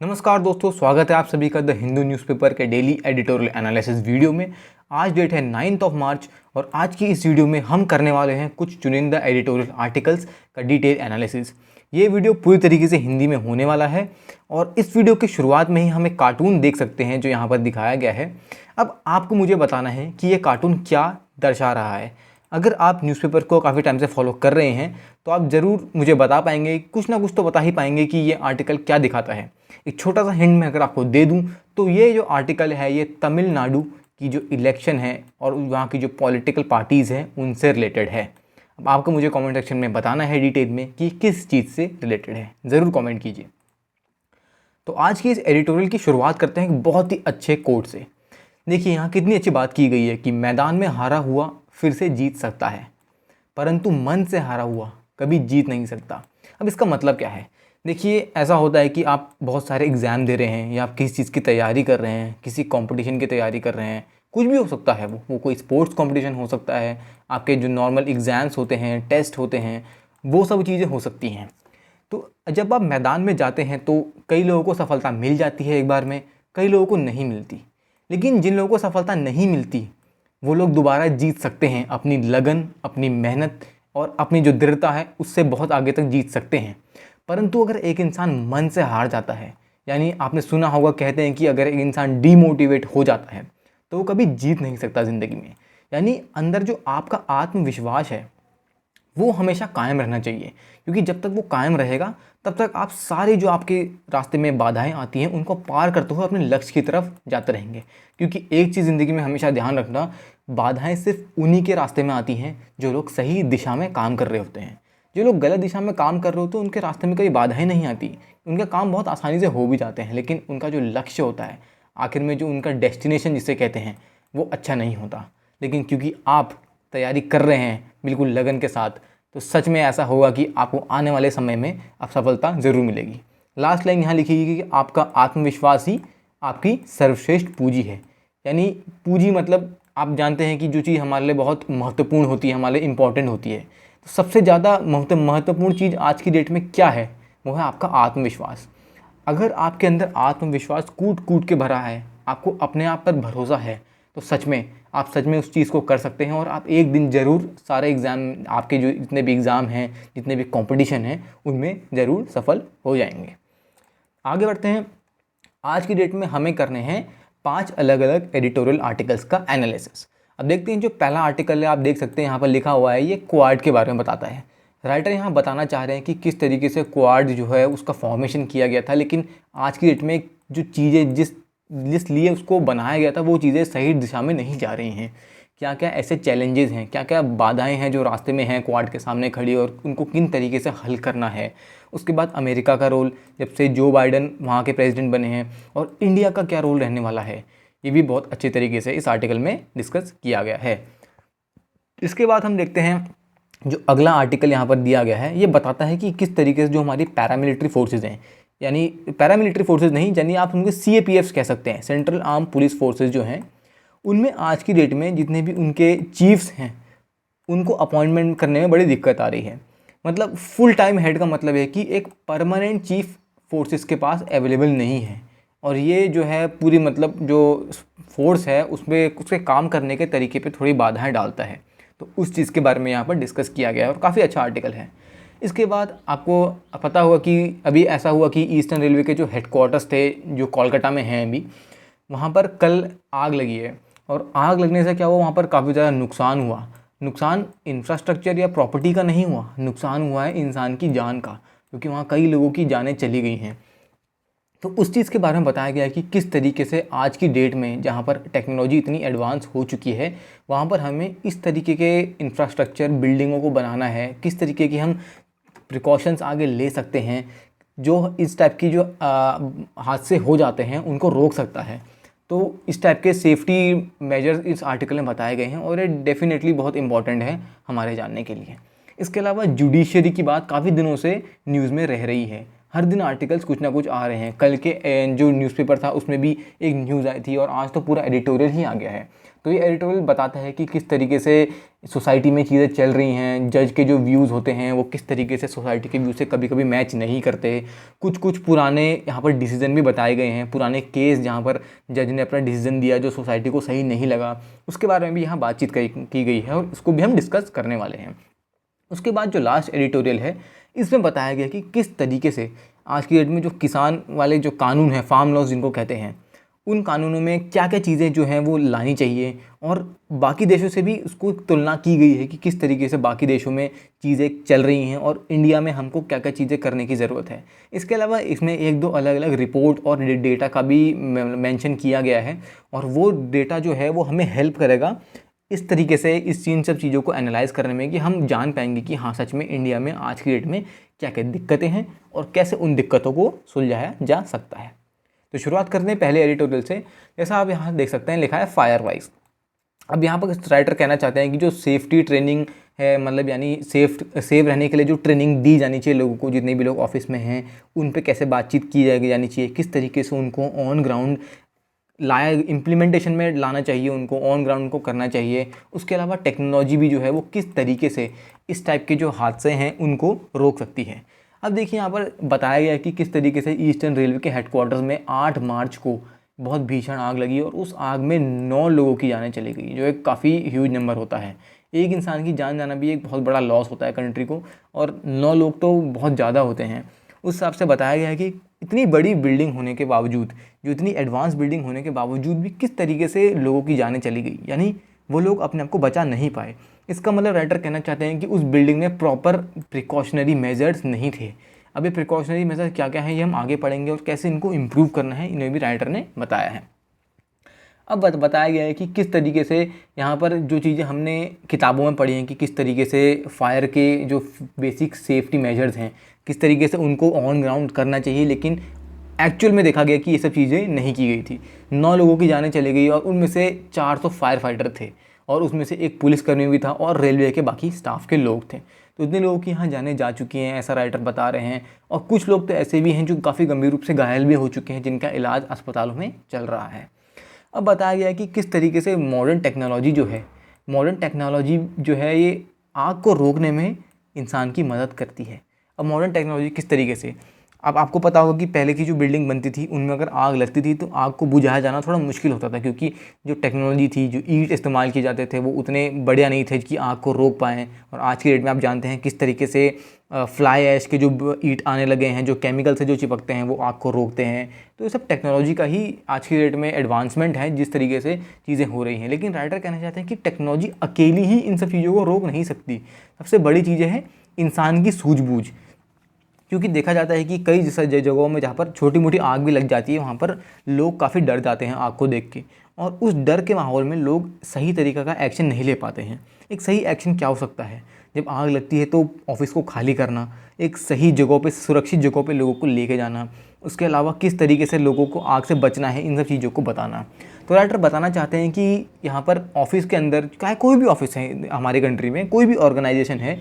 नमस्कार दोस्तों, स्वागत है आप सभी का द हिंदू न्यूज़पेपर के डेली एडिटोरियल एनालिसिस वीडियो में। आज डेट है 9 मार्च और आज की इस वीडियो में हम करने वाले हैं कुछ चुनिंदा एडिटोरियल आर्टिकल्स का डिटेल एनालिसिस। ये वीडियो पूरी तरीके से हिंदी में होने वाला है और इस वीडियो की शुरुआत में ही हम एक कार्टून देख सकते हैं जो यहाँ पर दिखाया गया है। अब आपको मुझे बताना है कि ये कार्टून क्या दर्शा रहा है। अगर आप न्यूज़पेपर को काफ़ी टाइम से फॉलो कर रहे हैं तो आप ज़रूर मुझे बता पाएंगे, कुछ ना कुछ तो बता ही पाएंगे कि ये आर्टिकल क्या दिखाता है। एक छोटा सा हिंट मैं अगर आपको दे दूं तो ये जो आर्टिकल है ये तमिलनाडु की जो इलेक्शन है और वहाँ की जो पॉलिटिकल पार्टीज़ हैं उनसे रिलेटेड है। अब आपको मुझे कमेंट सेक्शन में बताना है डिटेल में कि किस चीज़ से रिलेटेड है, ज़रूर कमेंट कीजिए। तो आज की इस एडिटोरियल की शुरुआत करते हैं एक बहुत ही अच्छे कोट से। देखिए यहाँ कितनी अच्छी बात की गई है कि मैदान में हारा हुआ फिर से जीत सकता है, परंतु मन से हारा हुआ कभी जीत नहीं सकता। अब इसका मतलब क्या है? देखिए ऐसा होता है कि आप बहुत सारे एग्ज़ाम दे रहे हैं या आप किसी चीज़ की तैयारी कर रहे हैं, किसी कंपटीशन की तैयारी कर रहे हैं, कुछ भी हो सकता है। वो कोई स्पोर्ट्स कंपटीशन हो सकता है, आपके जो नॉर्मल एग्ज़ाम्स होते हैं, टेस्ट होते हैं, वो सब चीज़ें हो सकती हैं। तो जब आप मैदान में जाते हैं तो कई लोगों को सफलता मिल जाती है एक बार में, कई लोगों को नहीं मिलती। लेकिन जिन लोगों को सफलता नहीं मिलती वो लोग दोबारा जीत सकते हैं। अपनी लगन, अपनी मेहनत और अपनी जो दृढ़ता है उससे बहुत आगे तक जीत सकते हैं। परंतु अगर एक इंसान मन से हार जाता है, यानी आपने सुना होगा, कहते हैं कि अगर एक इंसान डीमोटिवेट हो जाता है तो वो कभी जीत नहीं सकता ज़िंदगी में। यानी अंदर जो आपका आत्मविश्वास है वो हमेशा कायम रहना चाहिए, क्योंकि जब तक वो कायम रहेगा तब तक आप सारे जो आपके रास्ते में बाधाएं आती हैं उनको पार करते हुए अपने लक्ष्य की तरफ जाते रहेंगे। क्योंकि एक चीज़ ज़िंदगी में हमेशा ध्यान रखना, बाधाएं सिर्फ उन्हीं के रास्ते में आती हैं जो लोग सही दिशा में काम कर रहे होते हैं। जो लोग गलत दिशा में काम कर रहे होते हैं उनके रास्ते में कभी बाधाएं नहीं आती, उनके काम बहुत आसानी से हो भी जाते हैं। लेकिन उनका जो लक्ष्य होता है, आखिर में जो उनका डेस्टिनेशन जिसे कहते हैं, वो अच्छा नहीं होता। लेकिन क्योंकि आप तैयारी कर रहे हैं बिल्कुल लगन के साथ, तो सच में ऐसा होगा कि आपको आने वाले समय में आप सफलता ज़रूर मिलेगी। लास्ट लाइन यहाँ लिखी गई कि आपका आत्मविश्वास ही आपकी सर्वश्रेष्ठ पूंजी है। यानी पूंजी मतलब आप जानते हैं कि जो चीज़ हमारे लिए बहुत महत्वपूर्ण होती है, हमारे लिए इम्पॉर्टेंट होती है, तो सबसे ज़्यादा महत्वपूर्ण चीज़ आज की डेट में क्या है? वो है आपका आत्मविश्वास। अगर आपके अंदर आत्मविश्वास कूट कूट के भरा है, आपको अपने आप पर भरोसा है, तो सच में आप सच में उस चीज़ को कर सकते हैं और आप एक दिन ज़रूर सारे एग्ज़ाम, आपके जो जितने भी एग्ज़ाम हैं, जितने भी कंपटीशन हैं, उनमें ज़रूर सफल हो जाएंगे। आगे बढ़ते हैं। आज की डेट में हमें करने हैं 5 अलग अलग एडिटोरियल आर्टिकल्स का एनालिसिस। अब देखते हैं जो पहला आर्टिकल है, आप देख सकते हैं यहाँ पर लिखा हुआ है, ये क्वाड के बारे में बताता है। राइटर यहाँ बताना चाह रहे हैं कि किस तरीके से क्वाड जो है उसका फॉर्मेशन किया गया था, लेकिन आज की डेट में जो चीज़ें जिस लिए उसको बनाया गया था वो चीज़ें सही दिशा में नहीं जा रही हैं। क्या क्या ऐसे चैलेंजेस हैं, क्या क्या बाधाएं हैं जो रास्ते में हैं क्वाड के सामने खड़ी, और उनको किन तरीके से हल करना है। उसके बाद अमेरिका का रोल, जब से जो बाइडन वहाँ के प्रेसिडेंट बने हैं, और इंडिया का क्या रोल रहने वाला है, ये भी बहुत अच्छे तरीके से इस आर्टिकल में डिस्कस किया गया है। इसके बाद हम देखते हैं जो अगला आर्टिकल यहाँ पर दिया गया है, ये बताता है कि किस तरीके से जो हमारी पैरामिलिट्री फोर्सेज हैं, यानी पैरामिलिट्री फोर्सेज नहीं, यानी आप उनके CAPF कह सकते हैं, सेंट्रल आर्म पुलिस फोर्सेज जो हैं, उनमें आज की डेट में जितने भी उनके चीफ्स हैं उनको अपॉइंटमेंट करने में बड़ी दिक्कत आ रही है। मतलब फुल टाइम हेड का मतलब है कि एक परमानेंट चीफ फोर्सेस के पास अवेलेबल नहीं है, और ये जो है पूरी मतलब जो फोर्स है उसमें उसके काम करने के तरीके पे थोड़ी बाधाएं डालता है। तो उस चीज़ के बारे में यहाँ पर डिस्कस किया गया है और काफ़ी अच्छा आर्टिकल है। इसके बाद आपको पता होगा कि अभी ऐसा हुआ कि ईस्टर्न रेलवे के जो हेडक्वार्टर्स थे जो कोलकाता में हैं अभी, वहाँ पर कल आग लगी है, और आग लगने से क्या हुआ, वहाँ पर काफ़ी ज़्यादा नुकसान हुआ। नुकसान इंफ्रास्ट्रक्चर या प्रॉपर्टी का नहीं हुआ, नुकसान हुआ है इंसान की जान का, क्योंकि वहाँ कई लोगों की जानें चली गई हैं। तो उस चीज़ के बारे में बताया गया है कि किस तरीके से आज की डेट में जहाँ पर टेक्नोलॉजी इतनी एडवांस हो चुकी है, वहाँ पर हमें इस तरीके के इंफ्रास्ट्रक्चर बिल्डिंगों को बनाना है, किस तरीके की हम प्रिकॉशंस आगे ले सकते हैं जो इस टाइप की जो हादसे हो जाते हैं उनको रोक सकता है। तो इस टाइप के सेफ्टी मेजर्स इस आर्टिकल में बताए गए हैं और ये डेफिनेटली बहुत इंपॉर्टेंट है हमारे जानने के लिए। इसके अलावा जुडिशरी की बात काफ़ी दिनों से न्यूज़ में रह रही है, हर दिन आर्टिकल्स कुछ ना कुछ आ रहे हैं। कल के जो न्यूज़पेपर था उसमें भी एक न्यूज़ आई थी, और आज तो पूरा एडिटोरियल ही आ गया है। तो ये एडिटोरियल बताता है कि किस तरीके से सोसाइटी में चीज़ें चल रही हैं, जज के जो व्यूज़ होते हैं वो किस तरीके से सोसाइटी के व्यू से कभी कभी मैच नहीं करते। कुछ कुछ पुराने यहाँ पर डिसीज़न भी बताए गए हैं, पुराने केस जहाँ पर जज ने अपना डिसीज़न दिया जो सोसाइटी को सही नहीं लगा, उसके बारे में भी यहाँ बातचीत की गई है और उसको भी हम डिस्कस करने वाले हैं। उसके बाद जो लास्ट एडिटोरियल है इसमें बताया गया कि किस तरीके से आज की डेट में जो किसान वाले जो कानून हैं, फार्म लॉज जिनको कहते हैं, उन कानूनों में क्या क्या चीज़ें जो हैं वो लानी चाहिए, और बाकी देशों से भी उसको तुलना की गई है कि किस तरीके से बाकी देशों में चीज़ें चल रही हैं और इंडिया में हमको क्या क्या चीज़ें करने की ज़रूरत है। इसके अलावा इसमें एक दो अलग अलग रिपोर्ट और डेटा का भी मेंशन किया गया है, और वो डेटा जो है वो हमें हेल्प करेगा इस तरीके से इन सब चीज़ों को एनालाइज़ करने में कि हम जान पाएंगे कि हाँ सच में इंडिया में आज की डेट में क्या क्या दिक्कतें हैं और कैसे उन दिक्कतों को सुलझाया जा सकता है। तो शुरुआत करते हैं पहले एडिटोरियल से। जैसा आप यहाँ देख सकते हैं लिखा है फायर वाइज। अब यहाँ पर राइटर कहना चाहते हैं कि जो सेफ्टी ट्रेनिंग है, मतलब यानी सेफ रहने के लिए जो ट्रेनिंग दी जानी चाहिए लोगों को, जितने भी लोग ऑफिस में हैं उन पे कैसे बातचीत की जानी चाहिए, किस तरीके से उनको ऑन ग्राउंड लाया इम्प्लीमेंटेशन में लाना चाहिए, उनको ऑन ग्राउंड को करना चाहिए। उसके अलावा टेक्नोलॉजी भी जो है वो किस तरीके से इस टाइप के जो हादसे हैं उनको रोक सकती है। अब देखिए यहाँ पर बताया गया है कि किस तरीके से ईस्टर्न रेलवे के हेडक्वार्टर्स में 8 मार्च को बहुत भीषण आग लगी और उस आग में 9 लोगों की जानें चली गई, जो एक काफ़ी ह्यूज नंबर होता है। एक इंसान की जान जाना भी एक बहुत बड़ा लॉस होता है कंट्री को, और 9 लोग तो बहुत ज़्यादा होते हैं। उस हिसाब से बताया गया है कि इतनी बड़ी बिल्डिंग होने के बावजूद, जो इतनी एडवांस बिल्डिंग होने के बावजूद भी किस तरीके से लोगों की जानें चली गई, यानी वो लोग अपने आप को बचा नहीं पाए। इसका मतलब राइटर कहना चाहते हैं कि उस बिल्डिंग में प्रॉपर प्रिकॉशनरी मेजर्स नहीं थे। अब ये प्रिकॉशनरी मेजर्स क्या क्या हैं ये हम आगे पढ़ेंगे, और कैसे इनको इम्प्रूव करना है इन्हें भी राइटर ने बताया है। अब बताया गया है कि किस तरीके से यहाँ पर जो चीज़ें हमने किताबों में पढ़ी हैं कि किस तरीके से फायर के जो बेसिक सेफ्टी मेजर्स हैं किस तरीके से उनको ऑन ग्राउंड करना चाहिए, लेकिन एक्चुअल में देखा गया कि ये सब चीज़ें नहीं की गई थी। 9 लोगों की जानें चली गई और उनमें से 400 फायर फाइटर थे, और उसमें से एक पुलिसकर्मी भी था और रेलवे के बाकी स्टाफ के लोग थे। तो इतने लोगों की यहाँ जानें जा चुकी हैं ऐसा राइटर बता रहे हैं, और कुछ लोग तो ऐसे भी हैं जो काफ़ी गंभीर रूप से घायल भी हो चुके हैं, जिनका इलाज अस्पतालों में चल रहा है। अब बताया गया है कि किस तरीके से मॉडर्न टेक्नोलॉजी जो है ये आग को रोकने में इंसान की मदद करती है। अब मॉडर्न टेक्नोलॉजी किस तरीके से, अब आपको पता होगा कि पहले की जो बिल्डिंग बनती थी उनमें अगर आग लगती थी तो आग को बुझाया जाना थोड़ा मुश्किल होता था, क्योंकि जो टेक्नोलॉजी थी, जो ईंट इस्तेमाल किए जाते थे वो उतने बढ़िया नहीं थे कि आग को रोक पाएँ। और आज की डेट में आप जानते हैं किस तरीके से फ्लाई ऐश के जो ईंट आने लगे हैं, जो केमिकल से जो चिपकते हैं वो आग को रोकते हैं। तो ये सब टेक्नोलॉजी का ही आज की डेट में एडवांसमेंट है जिस तरीके से चीज़ें हो रही हैं। लेकिन राइटर कहना चाहते हैं कि टेक्नोलॉजी अकेली ही इन सब चीज़ों को रोक नहीं सकती। सबसे बड़ी चीज़ें हैं इंसान की सूझबूझ, क्योंकि देखा जाता है कि कई जगहों में जहाँ पर छोटी मोटी आग भी लग जाती है वहाँ पर लोग काफ़ी डर जाते हैं आग को देख के, और उस डर के माहौल में लोग सही तरीक़े का एक्शन नहीं ले पाते हैं। एक सही एक्शन क्या हो सकता है, जब आग लगती है तो ऑफिस को खाली करना, एक सही जगहों पे, सुरक्षित जगहों पे लोगों को लेके जाना, उसके अलावा किस तरीके से लोगों को आग से बचना है, इन सब चीज़ों को बताना। तो राइटर बताना चाहते हैं कि यहाँ पर ऑफिस के अंदर, चाहे कोई भी ऑफिस है हमारी कंट्री में, कोई भी ऑर्गेनाइजेशन है,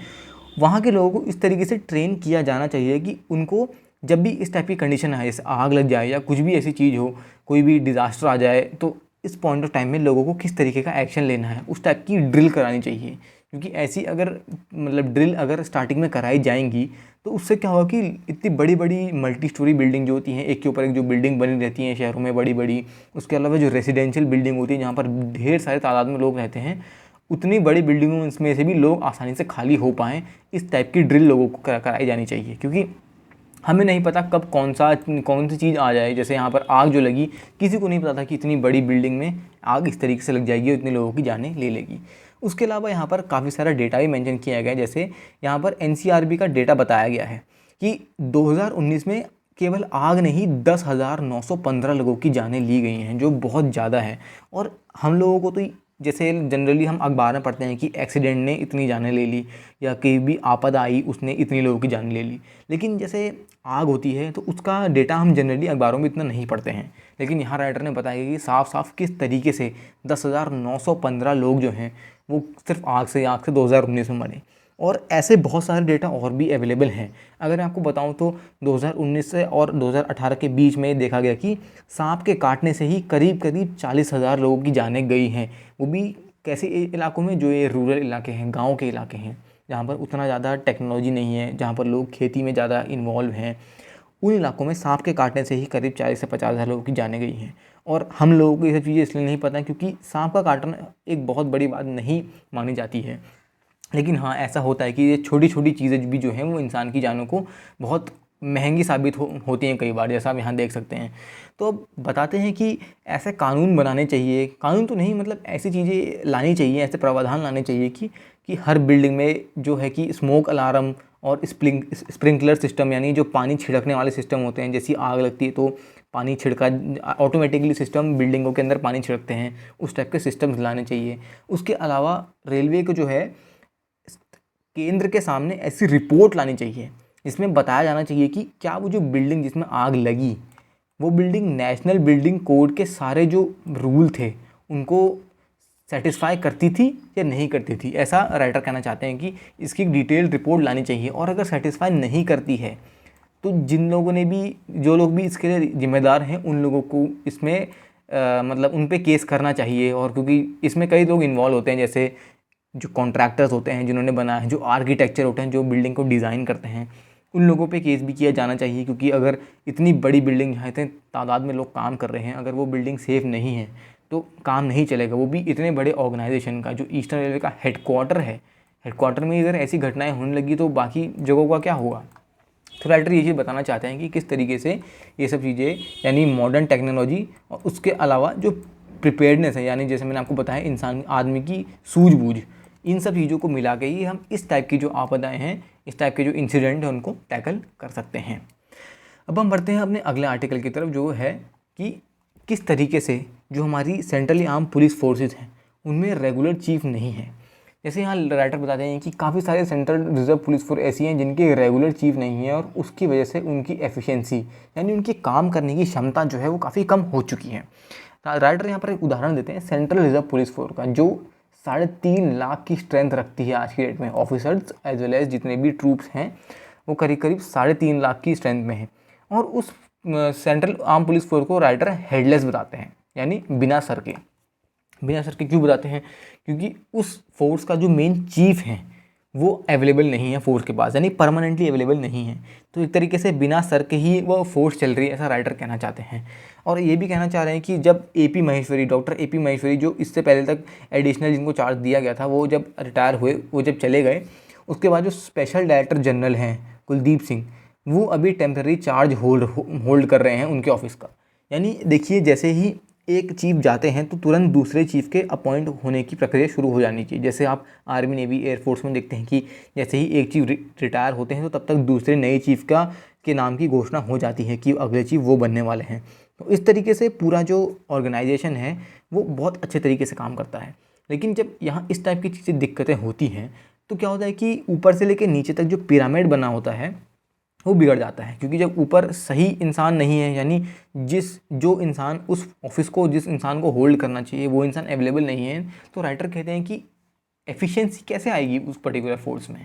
वहाँ के लोगों को इस तरीके से ट्रेन किया जाना चाहिए कि उनको जब भी इस टाइप की कंडीशन आए, जैसे आग लग जाए या कुछ भी ऐसी चीज़ हो, कोई भी डिज़ास्टर आ जाए, तो इस पॉइंट ऑफ टाइम में लोगों को किस तरीके का एक्शन लेना है उस टाइप की ड्रिल करानी चाहिए। क्योंकि ऐसी अगर ड्रिल अगर स्टार्टिंग में कराई जाएंगी तो उससे क्या होगा कि इतनी बड़ी बड़ी मल्टी स्टोरी बिल्डिंग जो होती हैं, एक के ऊपर एक जो बिल्डिंग बनी रहती हैं शहरों में बड़ी बड़ी, उसके अलावा जो रेजिडेंशियल बिल्डिंग होती है जहाँ पर ढेर सारे तादाद में लोग रहते हैं, उतनी बड़ी बिल्डिंगों में से भी लोग आसानी से खाली हो पाएँ, इस टाइप की ड्रिल लोगों को कराई जानी चाहिए। क्योंकि हमें नहीं पता कब कौन सी चीज़ आ जाए। जैसे यहाँ पर आग जो लगी, किसी को नहीं पता था कि इतनी बड़ी बिल्डिंग में आग इस तरीके से लग जाएगी और इतने लोगों की जानें ले लेगी। उसके अलावा यहाँ पर काफ़ी सारा डेटा भी मेंशन किया गया है। जैसे यहाँ पर एनसीआरबी का डेटा बताया गया है कि 2019 में केवल आग ने ही 10,915 लोगों की जानें ली गई हैं, जो बहुत ज़्यादा है। और हम लोगों को तो जैसे जनरली हम अखबार में पढ़ते हैं कि एक्सीडेंट ने इतनी जानें ले ली, या कहीं भी आपदा आई उसने इतनी लोगों की जान ले ली, लेकिन जैसे आग होती है तो उसका डेटा हम जनरली अखबारों में इतना नहीं पढ़ते हैं। लेकिन यहाँ राइटर ने बताया कि साफ साफ किस तरीके से 10,915 लोग जो हैं वो सिर्फ आग से 2019 में मरे। और ऐसे बहुत सारे डेटा और भी अवेलेबल हैं। अगर मैं आपको बताऊं तो 2019 से और 2018 के बीच में देखा गया कि सांप के काटने से ही करीब 40,000 लोगों की जानें गई हैं, वो भी कैसे इलाकों में, जो ये रूरल इलाके हैं, गाँव के इलाके हैं, जहाँ पर उतना ज़्यादा टेक्नोलॉजी नहीं है, जहाँ पर लोग खेती में ज़्यादा इन्वॉल्व हैं, उन इलाकों में सांप के काटने से ही करीब 40 से 50 हज़ार लोगों की जानें गई हैं। और हम लोगों को ये सब चीज़ें इसलिए नहीं पता क्योंकि सांप का काटना एक बहुत बड़ी बात नहीं मानी जाती है। लेकिन हाँ, ऐसा होता है कि ये छोटी छोटी चीज़ें भी जो हैं वो इंसान की जानों को बहुत महंगी साबित होती हैं कई बार, जैसा आप यहाँ देख सकते हैं। तो अब बताते हैं कि ऐसे कानून बनाने चाहिए, कानून तो नहीं मतलब ऐसी चीज़ें लानी चाहिए, ऐसे प्रावधान लाने चाहिए कि हर बिल्डिंग में जो है कि स्मोक अलार्म और स्प्रिंकलर सिस्टम, यानी जो पानी छिड़कने वाले सिस्टम होते हैं, जैसी आग लगती है तो पानी छिड़का ऑटोमेटिकली सिस्टम बिल्डिंगों के अंदर पानी छिड़कते हैं, उस टाइप के सिस्टम्स लाने चाहिए। उसके अलावा रेलवे को जो है केंद्र के सामने ऐसी रिपोर्ट लानी चाहिए जिसमें बताया जाना चाहिए कि क्या वो जो बिल्डिंग जिसमें आग लगी वो बिल्डिंग नेशनल बिल्डिंग कोड के सारे जो रूल थे उनको सेटिस्फाई करती थी या नहीं करती थी। ऐसा राइटर कहना चाहते हैं कि इसकी डिटेल रिपोर्ट लानी चाहिए, और अगर सेटिस्फाई नहीं करती है तो जिन लोगों ने भी, जो लोग भी इसके लिए जिम्मेदार हैं, उन लोगों को इसमें मतलब उन पे केस करना चाहिए। और क्योंकि इसमें कई लोग इन्वॉल्व होते हैं, जैसे जो कॉन्ट्रैक्टर्स होते हैं जिन्होंने बनाया है, जो आर्किटेक्चर होते हैं जो बिल्डिंग को डिज़ाइन करते हैं, उन लोगों पे केस भी किया जाना चाहिए। क्योंकि अगर इतनी बड़ी बिल्डिंग, जहाँ इतने तादाद में लोग काम कर रहे हैं, अगर वो बिल्डिंग सेफ़ नहीं है तो काम नहीं चलेगा। वो भी इतने बड़े ऑर्गेनाइजेशन का, जो ईस्टर्न रेलवे का हेडक्वार्टर है, हेडक्वार्टर में अगर ऐसी घटनाएं होने लगी तो बाकी जगहों का क्या होगा। तो राइटर ये चीज़ बताना चाहते हैं कि किस तरीके से ये सब चीज़ें, यानी मॉडर्न टेक्नोलॉजी और उसके अलावा जो प्रिपेयर्डनेस है, यानी जैसे मैंने आपको बताया इंसान आदमी की सूझबूझ, इन सब चीज़ों को मिला के ही हम इस टाइप की जो आपदाएं हैं, इस टाइप के जो इंसिडेंट हैं, उनको टैकल कर सकते हैं। अब हम बढ़ते हैं अपने अगले आर्टिकल की तरफ, जो है कि किस तरीके से जो हमारी सेंट्रली आर्म पुलिस फोर्सेस हैं उनमें रेगुलर चीफ नहीं है। जैसे यहाँ राइटर बताते हैं कि काफ़ी सारे सेंट्रल रिजर्व पुलिस फोर्स ऐसी हैं जिनके रेगुलर चीफ नहीं है, और उसकी वजह से उनकी एफिशिएंसी, यानी उनकी काम करने की क्षमता जो है वो काफ़ी कम हो चुकी है। राइटर यहाँ पर एक उदाहरण देते हैं सेंट्रल रिजर्व पुलिस फोर्स का, जो 3.5 लाख की स्ट्रेंथ रखती है आज की डेट में। ऑफिसर्स एज वेल एज जितने भी ट्रूप्स हैं वो करीब करीब 3.5 लाख की स्ट्रेंथ में है। और उस सेंट्रल आर्म पुलिस फोर्स को राइटर हेडलेस बताते हैं, यानी बिना सर के। बिना सर के क्यों बताते हैं? क्योंकि उस फोर्स का जो मेन चीफ है वो अवेलेबल नहीं है फोर्स के पास, यानी परमानेंटली अवेलेबल नहीं है। तो एक तरीके से बिना सर के ही वो फोर्स चल रही है, ऐसा राइटर कहना चाहते हैं। और ये भी कहना चाह रहे हैं कि जब AP Maheshwari, doctor AP Maheshwari, जो इससे पहले तक एडिशनल जिनको चार्ज दिया गया था, वो जब रिटायर हुए, वो जब चले गए, उसके बाद जो स्पेशल डायरेक्टर जनरल हैं कुलदीप सिंह, वो अभी टेम्पररी चार्ज होल्ड कर रहे हैं उनके ऑफिस का। यानी देखिए, जैसे ही एक चीफ जाते हैं तो तुरंत दूसरे चीफ के अपॉइंट होने की प्रक्रिया शुरू हो जानी चाहिए। जैसे आप आर्मी, नेवी, एयरफोर्स में देखते हैं कि जैसे ही एक चीफ रिटायर होते हैं तो तब तक दूसरे नए चीफ के नाम की घोषणा हो जाती है कि अगले चीफ वो बनने वाले हैं। तो इस तरीके से पूरा जो ऑर्गेनाइजेशन है वो बहुत अच्छे तरीके से काम करता है। लेकिन जब यहाँ इस टाइप की चीज़ें दिक्कतें होती हैं तो क्या होता है कि ऊपर से लेकर नीचे तक जो पिरामिड बना होता है वो बिगड़ जाता है। क्योंकि जब ऊपर सही इंसान नहीं है, यानी जो इंसान उस ऑफिस को, जिस इंसान को होल्ड करना चाहिए, वो इंसान अवेलेबल नहीं है, तो राइटर कहते हैं कि एफिशिएंसी कैसे आएगी उस पर्टिकुलर फोर्स में।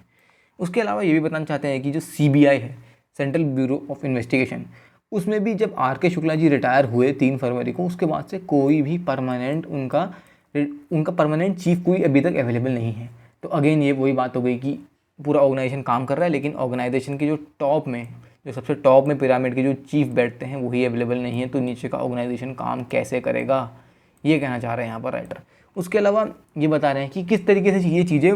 उसके अलावा ये भी बताना चाहते हैं कि जो CBI है, सेंट्रल ब्यूरो ऑफ इन्वेस्टिगेशन, उसमें भी जब RK शुक्ला जी रिटायर हुए 3 फरवरी को, उसके बाद से कोई भी परमानेंट उनका परमानेंट चीफ कोई अभी तक अवेलेबल नहीं है। तो अगेन ये वही बात हो गई कि पूरा ऑर्गेनाइजेशन काम कर रहा है, लेकिन ऑर्गेनाइजेशन के जो टॉप में, जो सबसे टॉप में पिरामिड के जो चीफ बैठते हैं वही अवेलेबल नहीं है, तो नीचे का ऑर्गेनाइजेशन काम कैसे करेगा, ये कहना चाह रहे हैं यहाँ पर राइटर। उसके अलावा ये बता रहे हैं कि किस तरीके से ये चीज़ें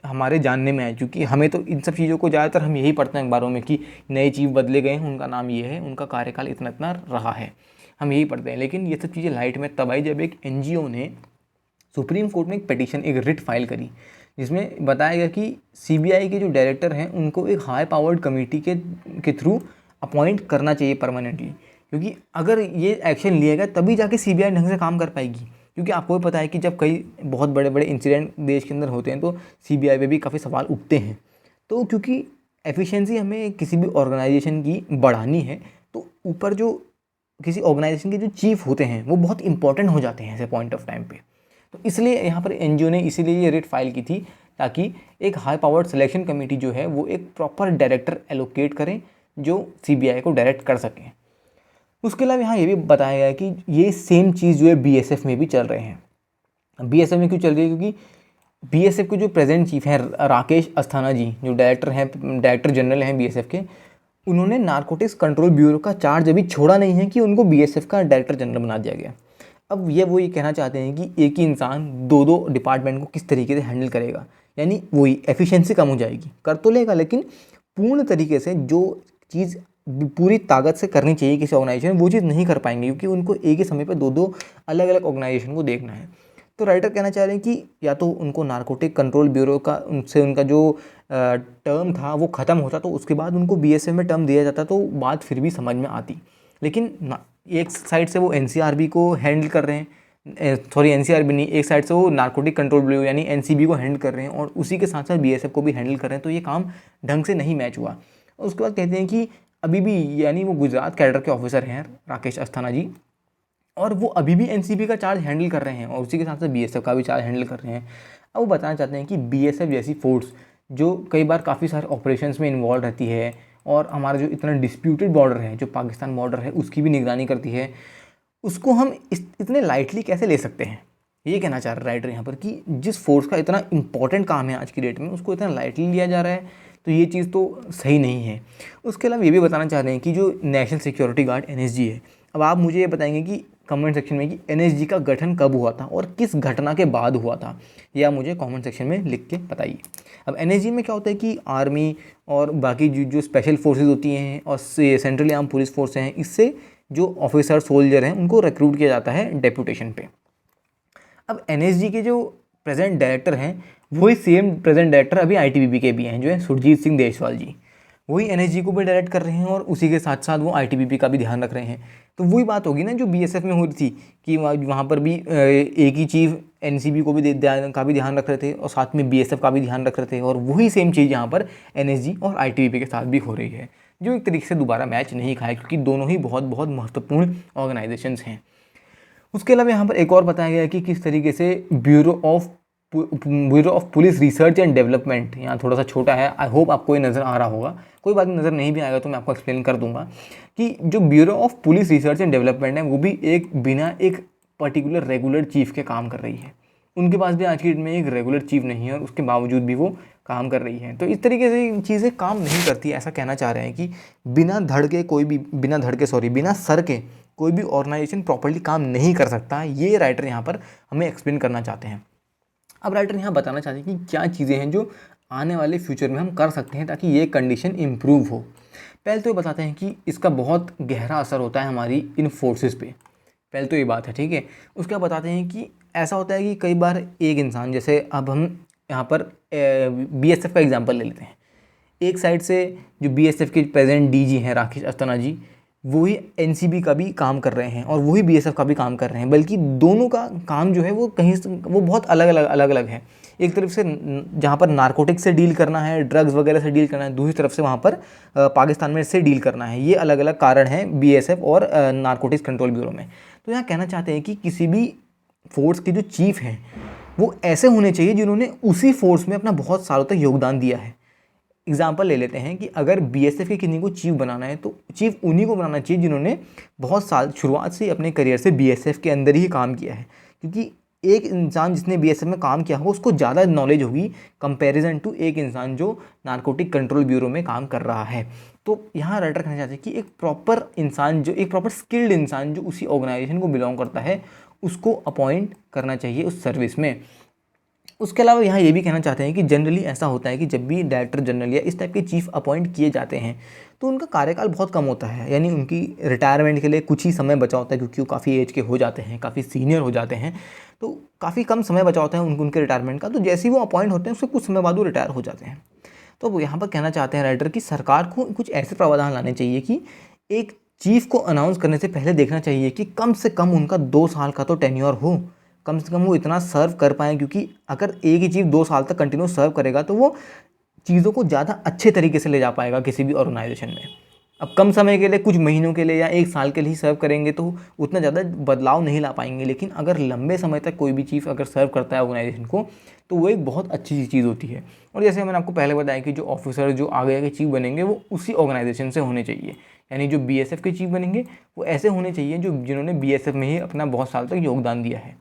हमारे जानने में आए, क्योंकि हमें तो इन सब चीज़ों को ज़्यादातर हम यही पढ़ते हैं अखबारों में कि नए चीफ बदले गए हैं, उनका नाम ये है, उनका कार्यकाल इतना इतना रहा है, हम यही पढ़ते हैं। लेकिन ये सब चीज़ें लाइट में तब आई जब एक NGO ने सुप्रीम कोर्ट में एक पिटीशन, एक रिट फाइल करी, जिसमें बताया गया कि CBI के जो डायरेक्टर हैं उनको एक हाई पावर्ड कमेटी के थ्रू अपॉइंट करना चाहिए परमानेंटली। क्योंकि अगर ये एक्शन लिया गया तभी जाके CBI ढंग से काम कर पाएगी। क्योंकि आपको भी पता है कि जब कई बहुत बड़े बड़े इंसिडेंट देश के अंदर होते हैं तो CBI पे भी काफ़ी सवाल उठते हैं। तो क्योंकि एफिशिएंसी हमें किसी भी ऑर्गेनाइजेशन की बढ़ानी है, तो ऊपर जो किसी ऑर्गेनाइजेशन के जो चीफ होते हैं वो बहुत इंपॉर्टेंट हो जाते हैं ऐसे पॉइंट ऑफ टाइम पे। तो इसलिए यहाँ पर NGO ने इसीलिए ये रिट फाइल की थी, ताकि एक हाई पावर्ड सिलेक्शन कमेटी जो है वो एक प्रॉपर डायरेक्टर एलोकेट करें जो CBI को डायरेक्ट कर सकें। उसके अलावा यहाँ ये भी बताया गया है कि ये सेम चीज़ जो है BSF में भी चल रहे हैं। बीएसएफ में क्यों चल रही है? क्योंकि बीएसएफ के जो प्रेजेंट चीफ हैं राकेश अस्थाना जी, जो डायरेक्टर जनरल हैं बीएसएफ के, उन्होंने नारकोटिक्स कंट्रोल ब्यूरो का चार्ज अभी छोड़ा नहीं है कि उनको बीएसएफ का डायरेक्टर जनरल बना दिया गया। अब वो ये कहना चाहते हैं कि एक ही इंसान दो दो डिपार्टमेंट को किस तरीके से हैंडल करेगा, यानी वही एफिशिएंसी कम हो जाएगी। कर तो लेगा, लेकिन पूर्ण तरीके से जो चीज़ पूरी ताकत से करनी चाहिए किसी ऑर्गेनाइजेशन, वो चीज़ नहीं कर पाएंगे, क्योंकि उनको एक ही समय पर दो दो अलग अलग ऑर्गेनाइजेशन को देखना है। तो राइटर कहना चाह रहे हैं कि या तो उनको नारकोटिक कंट्रोल ब्यूरो का उनसे उनका जो टर्म था वो ख़त्म होता, तो उसके बाद उनको बीएसएफ में टर्म दिया जाता, तो बात फिर भी समझ में आती। लेकिन एक साइड से वो एनसीआरबी को हैंडल कर रहे हैं, सॉरी एनसीआरबी नहीं, एक साइड से वो नारकोटिक कंट्रोल ब्यूरो यानी एनसीबी को हैंडल कर रहे हैं, और उसी के साथ साथ बीएसएफ को भी हैंडल कर रहे हैं, तो ये काम ढंग से नहीं मैच हुआ। उसके बाद कहते हैं कि अभी भी, यानी वो गुजरात कैडर के ऑफिसर हैं राकेश अस्थाना जी, और वो अभी भी एनसीबी का चार्ज हैंडल कर रहे हैं, और उसी के साथ साथ बीएसएफ का भी चार्ज हैंडल कर रहे हैं। अब वो बताना चाहते हैं कि बीएसएफ जैसी फोर्स जो कई बार काफ़ी सारे ऑपरेशंस में इन्वॉल्व रहती है, और हमारा जो इतना डिस्प्यूटेड बॉर्डर है, जो पाकिस्तान बॉर्डर है, उसकी भी निगरानी करती है, उसको हम इतने लाइटली कैसे ले सकते हैं? ये कहना चाह रहा है राइटर यहाँ पर कि जिस फोर्स का इतना इंपॉर्टेंट काम है आज की डेट में, उसको इतना लाइटली लिया जा रहा है, तो ये चीज़ तो सही नहीं है। उसके अलावा ये भी बताना चाह रहे हैं कि जो नेशनल सिक्योरिटी गार्ड एनएसजी है, अब आप मुझे ये बताएंगे कि कमेंट सेक्शन में कि एनएसजी का गठन कब हुआ था और किस घटना के बाद हुआ था, या मुझे कमेंट सेक्शन में लिख के बताइए। अब एनएसजी में क्या होता है कि आर्मी और बाकी जो स्पेशल फोर्सेज होती हैं और सेंट्रल आर्म पुलिस फोर्स हैं, इससे जो ऑफिसर सोल्जर हैं उनको रिक्रूट किया जाता है डेपुटेशन पे। अब एनएसजी के जो प्रेजेंट डायरेक्टर हैं, वही सेम प्रेजेंट डायरेक्टर अभी आईटीबीपी के भी हैं, जो है सुरजीत सिंह देशवाल जी, वही एनएसजी को भी डायरेक्ट कर रहे हैं, और उसी के साथ साथ वो आईटीबीपी का भी ध्यान रख रहे हैं। तो वही बात होगी ना जो बीएसएफ में हो रही थी कि वहाँ पर भी एक ही चीफ एनसीबी को भी का भी ध्यान रख रहे थे, और साथ में बीएसएफ का भी ध्यान रख रहे थे, और वही सेम चीज़ यहाँ पर एनएसजी और आईटीबीपी के साथ भी हो रही है, जो एक तरीके से दोबारा मैच नहीं खाए, क्योंकि दोनों ही बहुत बहुत महत्वपूर्ण ऑर्गेनाइजेशंस हैं। उसके अलावा यहाँ पर एक और बताया गया है कि किस तरीके से bureau of police research and development, यहाँ थोड़ा सा छोटा है, आई होप आपको ये नज़र आ रहा होगा, कोई बात नहीं, नज़र नहीं भी आएगा तो मैं आपको एक्सप्लेन कर दूंगा कि जो bureau of police research and development है, वो भी बिना एक पर्टिकुलर रेगुलर चीफ के काम कर रही है। उनके पास भी आज की डेट में एक रेगुलर चीफ नहीं है, और उसके बावजूद भी वो काम कर रही हैं। तो इस तरीके से चीज़ें काम नहीं करती, ऐसा कहना चाह रहे हैं कि बिना सर के कोई भी ऑर्गेनाइजेशन प्रॉपर्ली काम नहीं कर सकता। ये राइटर यहाँ पर हमें एक्सप्लेन करना चाहते हैं। अब राइटर यहाँ बताना चाहते हैं कि क्या चीज़ें हैं जो आने वाले फ्यूचर में हम कर सकते हैं ताकि ये कंडीशन इम्प्रूव हो। पहले तो ये बताते हैं कि इसका बहुत गहरा असर होता है हमारी इन फोर्सेस पे, पहले तो ये बात है, ठीक है। उसके बाद बताते हैं कि ऐसा होता है कि कई बार एक इंसान, जैसे अब हम यहाँ पर बीएसएफ का एग्जांपल ले लेते हैं। एक साइड से जो बीएसएफ के प्रेजेंट डीजी हैं राकेश अस्थाना जी, वही एनसीबी का भी काम कर रहे हैं और वही बीएसएफ का भी काम कर रहे हैं, बल्कि दोनों का काम जो है वो वो बहुत अलग अलग है। एक तरफ से जहाँ पर नारकोटिक्स से डील करना है, ड्रग्स वगैरह से डील करना है, दूसरी तरफ से वहाँ पर पाकिस्तान में से डील करना है। ये अलग अलग कारण हैं बीएसएफ और नारकोटिक्स कंट्रोल ब्यूरो में। तो यहाँ कहना चाहते हैं कि किसी भी फोर्स के जो चीफ हैं वो ऐसे होने चाहिए जिन्होंने उसी फोर्स में अपना बहुत सालों तक योगदान दिया है। एग्जाम्पल ले लेते हैं कि अगर बीएसएफ के किसी को चीफ बनाना है, तो चीफ उन्हीं को बनाना चाहिए जिन्होंने बहुत साल शुरुआत से अपने करियर से बीएसएफ के अंदर ही काम किया है, क्योंकि एक इंसान जिसने बीएसएफ में काम किया हो उसको ज़्यादा नॉलेज होगी कंपैरिजन टू एक इंसान जो नारकोटिक कंट्रोल ब्यूरो में काम कर रहा है। तो यहाँ राइटर कहना चाहते हैं कि एक प्रॉपर स्किल्ड इंसान जो उसी ऑर्गेनाइजेशन को बिलोंग करता है, उसको अपॉइंट करना चाहिए उस सर्विस में। उसके अलावा यहाँ ये भी कहना चाहते हैं कि जनरली ऐसा होता है कि जब भी डायरेक्टर जनरल या इस टाइप के चीफ अपॉइंट किए जाते हैं तो उनका कार्यकाल बहुत कम होता है, यानी उनकी रिटायरमेंट के लिए कुछ ही समय बचा होता है, क्योंकि वो काफ़ी एज के हो जाते हैं, काफ़ी सीनियर हो जाते हैं, तो काफ़ी कम समय बचा होता है उनके रिटायरमेंट का। तो जैसे ही वो अपॉइंट होते हैं उससे कुछ समय बाद वो रिटायर हो जाते हैं। तो वो यहाँ पर कहना चाहते हैं राइटर कि सरकार को कुछ ऐसे प्रावधान लाने चाहिए कि एक चीफ को अनाउंस करने से पहले देखना चाहिए कि कम से कम उनका 2 साल का तो टेन्योर हो, कम से कम वो इतना सर्व कर पाएँ, क्योंकि अगर एक ही चीफ 2 साल तक कंटिन्यू सर्व करेगा तो वो चीज़ों को ज़्यादा अच्छे तरीके से ले जा पाएगा किसी भी ऑर्गेनाइजेशन में। अब कम समय के लिए, कुछ महीनों के लिए या 1 साल के लिए ही सर्व करेंगे तो उतना ज़्यादा बदलाव नहीं ला पाएंगे, लेकिन अगर लंबे समय तक कोई भी चीफ अगर सर्व करता है ऑर्गेनाइजेशन को तो वो एक बहुत अच्छी चीज़ होती है। और जैसे मैंने आपको पहले बताया कि जो ऑफिसर जो आगे के चीफ बनेंगे वो उसी ऑर्गेनाइजेशन से होने चाहिए, यानी जो बीएसएफ के चीफ बनेंगे वो ऐसे होने चाहिए जिन्होंने बीएसएफ में ही अपना बहुत साल तक योगदान दिया है।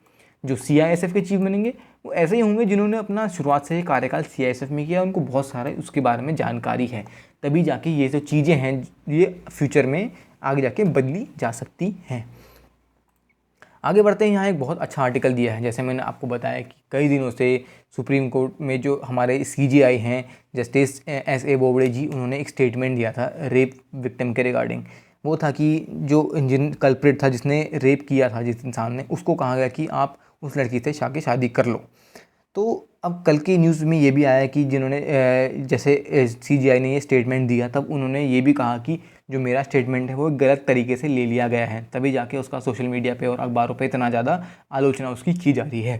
जो CISF के चीफ बनेंगे वो ऐसे ही होंगे जिन्होंने अपना शुरुआत से ही कार्यकाल CISF में किया, उनको बहुत सारा उसके बारे में जानकारी है, तभी जाके ये जो चीज़ें हैं ये फ्यूचर में आगे जाके बदली जा सकती हैं। आगे बढ़ते हैं। यहाँ एक बहुत अच्छा आर्टिकल दिया है, जैसे मैंने आपको बताया कि कई दिनों से सुप्रीम कोर्ट में जो हमारे CJI हैं जस्टिस SA बोबड़े जी, उन्होंने एक स्टेटमेंट दिया था रेप विक्टिम के रिगार्डिंग। वो था कि जो जिन कल्प्रिट था, जिसने रेप किया था जिस इंसान ने, उसको कहा गया कि आप उस लड़की से शादी कर लो। तो अब कल की न्यूज़ में ये भी आया कि जिन्होंने जैसे CJI ने ये स्टेटमेंट दिया, तब उन्होंने ये भी कहा कि जो मेरा स्टेटमेंट है वो गलत तरीके से ले लिया गया है, तभी जाके उसका सोशल मीडिया पे और अखबारों पे इतना ज़्यादा आलोचना उसकी की जा रही है।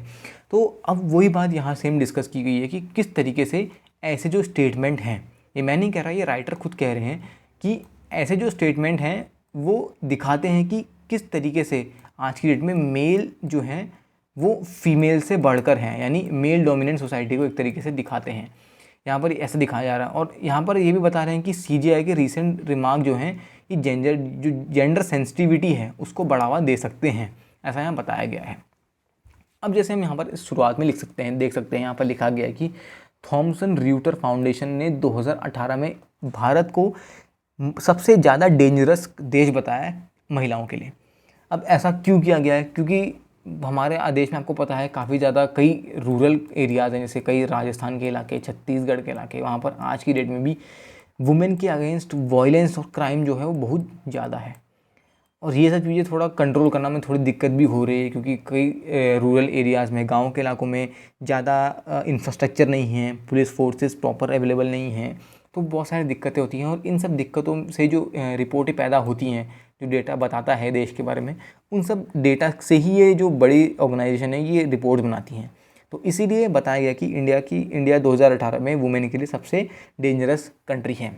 तो अब वही बात यहाँ सेम डिस्कस की गई है कि किस तरीके से ऐसे जो स्टेटमेंट हैं, ये मैं नहीं कह रहा, ये राइटर खुद कह रहे हैं कि ऐसे जो स्टेटमेंट हैं वो दिखाते हैं कि किस तरीके से आज की डेट में मेल जो हैं वो फीमेल से बढ़कर हैं, यानी मेल डोमिनेंट सोसाइटी को एक तरीके से दिखाते हैं। यहाँ पर ऐसा दिखाया जा रहा है। और यहाँ पर ये भी बता रहे हैं कि CJI के रीसेंट रिमार्क जो हैं कि जेंडर सेंसिटिविटी है उसको बढ़ावा दे सकते हैं, ऐसा यहाँ बताया गया है। अब जैसे हम यहाँ पर शुरुआत में लिख सकते हैं, देख सकते हैं यहाँ पर लिखा गया है कि थॉमसन र्यूटर फाउंडेशन ने 2018 में भारत को सबसे ज़्यादा डेंजरस देश बताया है महिलाओं के लिए। अब ऐसा क्यों किया गया है? क्योंकि हमारे देश में आपको पता है काफ़ी ज़्यादा कई रूरल एरियाज़ हैं, जैसे कई राजस्थान के इलाके, छत्तीसगढ़ के इलाके, वहाँ पर आज की डेट में भी वुमेन के अगेंस्ट वायलेंस और क्राइम जो है वो बहुत ज़्यादा है। और ये सब चीज़ें थोड़ा कंट्रोल करना में थोड़ी दिक्कत भी हो रही है, क्योंकि कई रूरल एरियाज़ में, गाँव के इलाकों में ज़्यादा इंफ्रास्ट्रक्चर नहीं है, पुलिस फोर्सेस प्रॉपर अवेलेबल नहीं हैं, तो बहुत सारी दिक्कतें होती हैं। और इन सब दिक्कतों से जो रिपोर्टें पैदा होती हैं, जो डेटा बताता है देश के बारे में, उन सब डेटा से ही ये जो बड़ी ऑर्गेनाइजेशन है ये रिपोर्ट बनाती हैं। तो इसीलिए बताया गया कि इंडिया 2018 में वुमेन के लिए सबसे डेंजरस कंट्री है।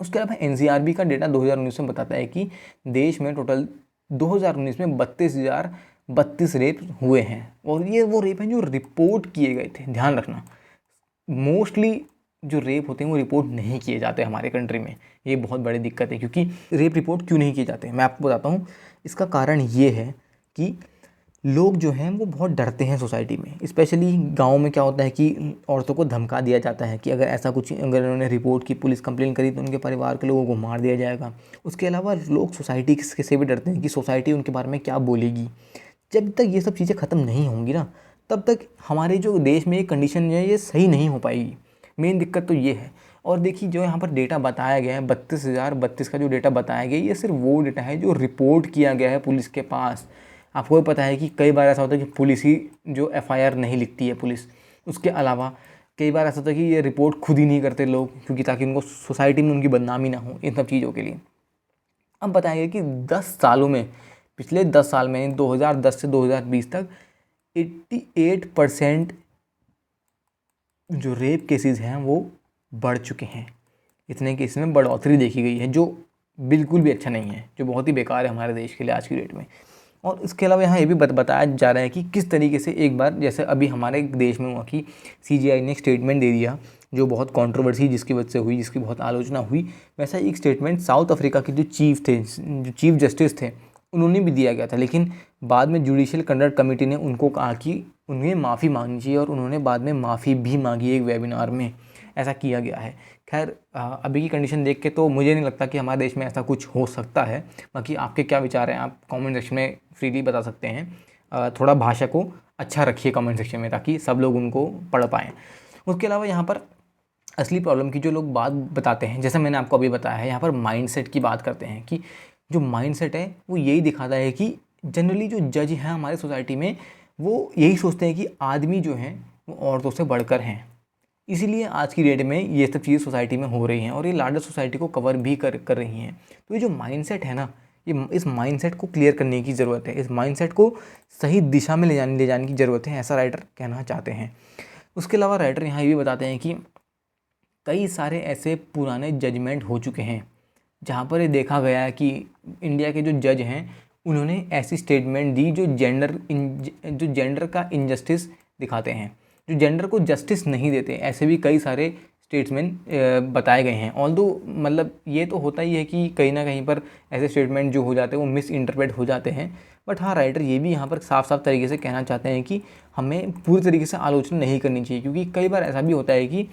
उसके अलावा NCRB का डेटा 2019 में बताता है कि देश में टोटल 2019 में 32,032 रेप हुए हैं, और ये वो रेप हैं जो रिपोर्ट किए गए थे। ध्यान रखना, मोस्टली जो रेप होते हैं वो रिपोर्ट नहीं किए जाते हमारे कंट्री में। ये बहुत बड़ी दिक्कत है, क्योंकि रेप रिपोर्ट क्यों नहीं किए जाते मैं आपको बताता हूँ। इसका कारण ये है कि लोग जो हैं वो बहुत डरते हैं सोसाइटी में। स्पेशली गांव में क्या होता है कि औरतों को धमका दिया जाता है कि अगर ऐसा कुछ, अगर उन्होंने रिपोर्ट की, पुलिस कंप्लेन करी, तो उनके परिवार के लोगों को मार दिया जाएगा। उसके अलावा लोग सोसाइटी से भी डरते हैं कि सोसाइटी उनके बारे में क्या बोलेगी। जब तक ये सब चीज़ें ख़त्म नहीं होंगी ना, तब तक हमारे जो देश में ये कंडीशन जो है ये सही नहीं हो पाएगी। मेन दिक्कत तो ये है। और देखिए जो यहाँ पर डेटा बताया गया है 32,032 का जो डेटा बताया गया है, ये सिर्फ वो डेटा है जो रिपोर्ट किया गया है पुलिस के पास। आपको भी पता है कि कई बार ऐसा होता है कि पुलिस ही जो FIR नहीं लिखती है पुलिस। उसके अलावा कई बार ऐसा होता है कि ये रिपोर्ट खुद ही नहीं करते लोग, क्योंकि ताकि उनको सोसाइटी में उनकी बदनामी ना हो, इन सब चीज़ों के लिए। अब बताया गया कि 10 सालों में, पिछले 10 साल में 2010 से 2020 तक 88% जो रेप केसेस हैं वो बढ़ चुके हैं। इतने केस में बढ़ोतरी देखी गई है, जो बिल्कुल भी अच्छा नहीं है, जो बहुत ही बेकार है हमारे देश के लिए आज की डेट में। और इसके अलावा यहाँ ये भी बताया जा रहा है कि किस तरीके से एक बार, जैसे अभी हमारे देश में हुआ कि CJI ने एक स्टेटमेंट दे दिया जो बहुत कंट्रोवर्सी जिसकी वजह से हुई, जिसकी बहुत आलोचना हुई, वैसा एक स्टेटमेंट साउथ अफ्रीका के जो चीफ जस्टिस थे उन्होंने भी दिया गया था। लेकिन बाद में जुडिशियल कंडक्ट कमेटी ने उनको कहा कि उन्हें माफ़ी मांगनी चाहिए, और उन्होंने बाद में माफ़ी भी मांगी एक वेबिनार में। ऐसा किया गया है। खैर अभी की कंडीशन देख के तो मुझे नहीं लगता कि हमारे देश में ऐसा कुछ हो सकता है। बाकी आपके क्या विचार हैं आप कमेंट सेक्शन में फ्रीली बता सकते हैं। थोड़ा भाषा को अच्छा रखिए कमेंट सेक्शन में, ताकि सब लोग उनको पढ़ पाएँ। उसके अलावा यहाँ पर असली प्रॉब्लम की जो लोग बात बताते हैं, जैसे मैंने आपको अभी बताया है, यहाँ पर माइंडसेट की बात करते हैं कि जो माइंडसेट है वो यही दिखाता है कि जनरली जो जज हैं हमारे सोसाइटी में वो यही सोचते हैं कि आदमी जो हैं वो औरतों से बढ़कर हैं। इसीलिए आज की डेट में ये सब चीज़ें सोसाइटी में हो रही हैं, और ये लार्जर सोसाइटी को कवर भी कर रही हैं। तो ये जो माइंडसेट है ना, ये इस माइंडसेट को क्लियर करने की ज़रूरत है, इस माइंडसेट को सही दिशा में ले जाने की ज़रूरत है, ऐसा राइटर कहना चाहते हैं। उसके अलावा राइटर यहाँ ये भी बताते हैं कि कई सारे ऐसे पुराने जजमेंट हो चुके हैं जहाँ पर ये देखा गया है कि इंडिया के जो जज हैं उन्होंने ऐसी स्टेटमेंट दी जो जेंडर का इनजस्टिस दिखाते हैं, जो जेंडर को जस्टिस नहीं देते। ऐसे भी कई सारे स्टेट्समेंट बताए गए हैं। ऑल्दो मतलब ये तो होता ही है कि कहीं ना कहीं पर ऐसे स्टेटमेंट जो हो जाते हैं वो मिस इंटरप्रेट हो जाते हैं, बट हाँ राइटर ये भी यहाँ पर साफ साफ तरीके से कहना चाहते हैं कि हमें पूरी तरीके से आलोचना नहीं करनी चाहिए, क्योंकि कई बार ऐसा भी होता है कि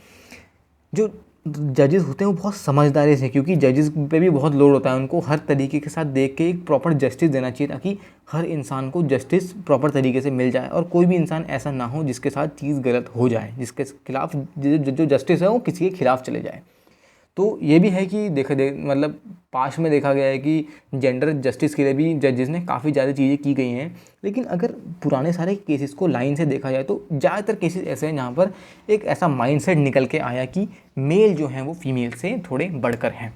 जो जजेस होते हैं वो बहुत समझदारी से, क्योंकि जजेस पे भी बहुत लोड होता है, उनको हर तरीके के साथ देख के एक प्रॉपर जस्टिस देना चाहिए ताकि हर इंसान को जस्टिस प्रॉपर तरीके से मिल जाए और कोई भी इंसान ऐसा ना हो जिसके साथ चीज़ गलत हो जाए, जिसके खिलाफ जो जस्टिस है वो किसी के खिलाफ चले जाए। तो ये भी है कि मतलब पास्ट में देखा गया है कि जेंडर जस्टिस के लिए भी जजेस ने काफ़ी ज़्यादा चीज़ें की गई हैं, लेकिन अगर पुराने सारे केसेस को लाइन से देखा जाए तो ज़्यादातर केसेस ऐसे हैं जहाँ पर एक ऐसा माइंडसेट निकल के आया कि मेल जो हैं वो फीमेल से थोड़े बढ़कर हैं।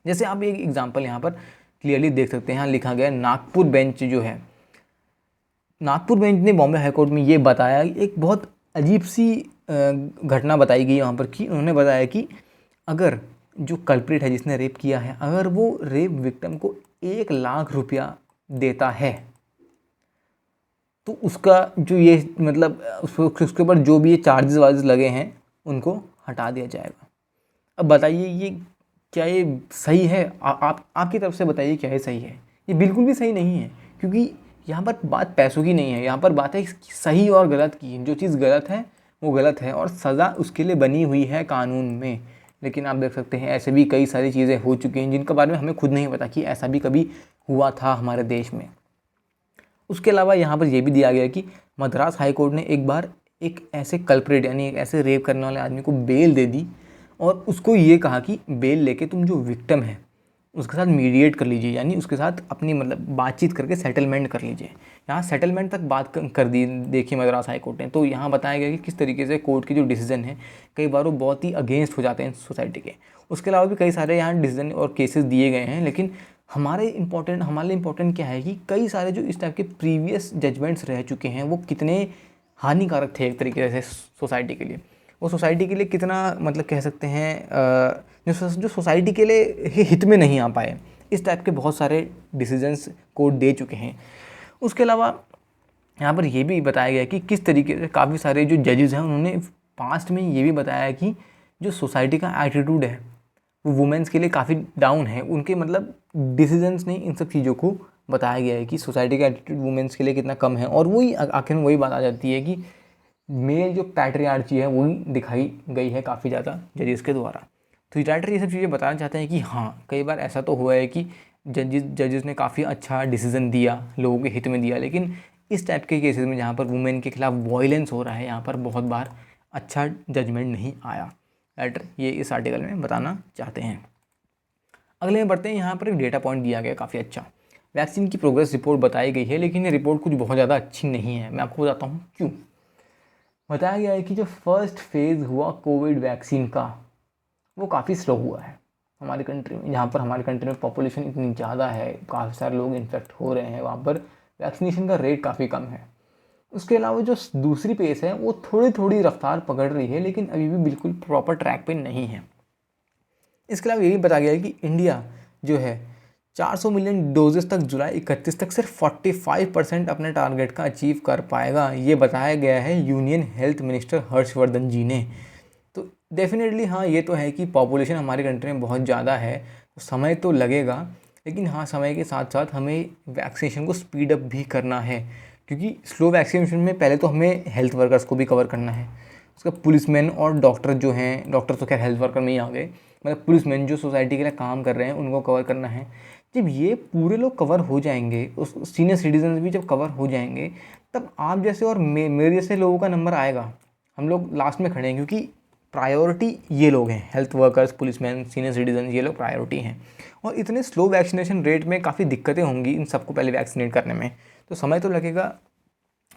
जैसे आप एक एग्जाम्पल यहाँ पर क्लियरली देख सकते हैं, यहाँ लिखा गया नागपुर बेंच जो है, नागपुर बेंच ने बॉम्बे हाईकोर्ट में ये बताया, एक बहुत अजीब सी घटना बताई गई वहाँ पर कि उन्होंने बताया कि अगर जो कल्प्रिट है जिसने रेप किया है, अगर वो रेप विक्टिम को 1 लाख रुपया देता है तो उसका जो ये मतलब उसके ऊपर जो भी ये चार्जेस वार्जेस लगे हैं उनको हटा दिया जाएगा। अब बताइए ये क्या ये सही है? आप आपकी तरफ से बताइए क्या ये सही है? ये बिल्कुल भी सही नहीं है, क्योंकि यहाँ पर बात पैसों की नहीं है, यहाँ पर बात है सही और गलत की। जो चीज़ गलत है वो गलत है और सज़ा उसके लिए बनी हुई है कानून में। लेकिन आप देख सकते हैं ऐसे भी कई सारी चीज़ें हो चुकी हैं जिनके बारे में हमें खुद नहीं पता कि ऐसा भी कभी हुआ था हमारे देश में। उसके अलावा यहाँ पर यह भी दिया गया कि मद्रास हाई कोर्ट ने एक बार एक ऐसे कल्प्रिट यानी एक ऐसे रेप करने वाले आदमी को बेल दे दी और उसको ये कहा कि बेल लेके तुम जो विक्टिम है उसके साथ मीडिएट कर लीजिए, यानी उसके साथ अपनी मतलब बातचीत करके सेटलमेंट कर लीजिए। यहाँ सेटलमेंट तक बात कर दी देखिए मद्रास हाई कोर्ट ने। तो यहाँ बताया गया कि किस तरीके से कोर्ट के जो डिसीजन है कई बार वो बहुत ही अगेंस्ट हो जाते हैं सोसाइटी के। उसके अलावा भी कई सारे यहाँ डिसीजन और केसेस दिए गए हैं, लेकिन हमारे लिए इम्पोर्टेंट क्या है कि कई सारे जो इस टाइप के प्रीवियस जजमेंट्स रह चुके हैं वो कितने हानिकारक थे एक तरीके से सोसाइटी के लिए। वो सोसाइटी के लिए कितना मतलब कह सकते हैं जो सोसाइटी के लिए हित में नहीं आ पाए, इस टाइप के बहुत सारे डिसीजंस कोर्ट दे चुके हैं। उसके अलावा यहाँ पर यह भी बताया गया कि किस तरीके से काफ़ी सारे जो जजेस हैं उन्होंने पास्ट में ये भी बताया कि जो सोसाइटी का एटीट्यूड है वो वुमेंस के लिए काफ़ी डाउन है। उनके मतलब डिसीजंस ने इन सब चीज़ों को बताया गया है कि सोसाइटी का एटीट्यूड वुमेंस के लिए कितना कम है। और वही आखिर में वही बात आ जाती है कि मेल जो पैट्रियार्ची है वही दिखाई गई है काफ़ी ज़्यादा जजेस के द्वारा। तो राइटर ये सब चीज़ें बताना चाहते हैं कि हाँ कई बार ऐसा तो हुआ है कि जजेस ने काफ़ी अच्छा डिसीज़न दिया, लोगों के हित में दिया, लेकिन इस टाइप के केसेस में जहाँ पर वुमेन के खिलाफ वायलेंस हो रहा है यहाँ पर बहुत बार अच्छा जजमेंट नहीं आया। राइटर ये इस आर्टिकल में बताना चाहते हैं। अगले में बढ़ते हैं। यहाँ पर एक डेटा पॉइंट दिया गया काफ़ी अच्छा, वैक्सीन की प्रोग्रेस रिपोर्ट बताई गई है, लेकिन ये रिपोर्ट कुछ बहुत ज़्यादा अच्छी नहीं है। मैं आपको बताता हूँ क्यों। बताया गया है कि जो फर्स्ट फेज़ हुआ कोविड वैक्सीन का वो काफ़ी स्लो हुआ है हमारी कंट्री में। जहाँ पर हमारी कंट्री में पॉपुलेशन इतनी ज़्यादा है, काफ़ी सारे लोग इन्फेक्ट हो रहे हैं, वहाँ पर वैक्सीनेशन का रेट काफ़ी कम है। उसके अलावा जो दूसरी पेस है वो थोड़ी थोड़ी रफ्तार पकड़ रही है, लेकिन अभी भी बिल्कुल प्रॉपर ट्रैक पे नहीं है। इसके अलावा यही बताया गया है कि इंडिया जो है 400 मिलियन डोजेस तक जुलाई 31 तक सिर्फ 45% अपने टारगेट का अचीव कर पाएगा। ये बताया गया है यूनियन हेल्थ मिनिस्टर हर्षवर्धन जी ने। तो डेफिनेटली हाँ ये तो है कि पॉपुलेशन हमारी कंट्री में बहुत ज़्यादा है, तो समय तो लगेगा, लेकिन हाँ समय के साथ साथ हमें वैक्सीनेशन को स्पीड अप भी करना है, क्योंकि स्लो वैक्सीनेशन में पहले तो हमें हेल्थ वर्कर्स को भी कवर करना है। उसका पुलिसमैन और डॉक्टर जो हैं, डॉक्टर तो खैर हेल्थ वर्कर में ही आ गए, मतलब पुलिसमैन जो सोसाइटी के लिए काम कर रहे हैं उनको कवर करना है। जब ये पूरे लोग कवर हो जाएंगे, उस सीनियर सिटीजन भी जब कवर हो जाएंगे, तब आप जैसे और मेरे जैसे लोगों का नंबर आएगा। हम लोग लास्ट में खड़े हैं, क्योंकि प्रायोरिटी ये लोग हैं, health workers, policeman, senior citizen, ये लोग प्रायोरिटी हैं। और इतने स्लो वैक्सीनेशन रेट में काफ़ी दिक्कतें होंगी इन सबको पहले वैक्सीनेट करने में, तो समय तो लगेगा।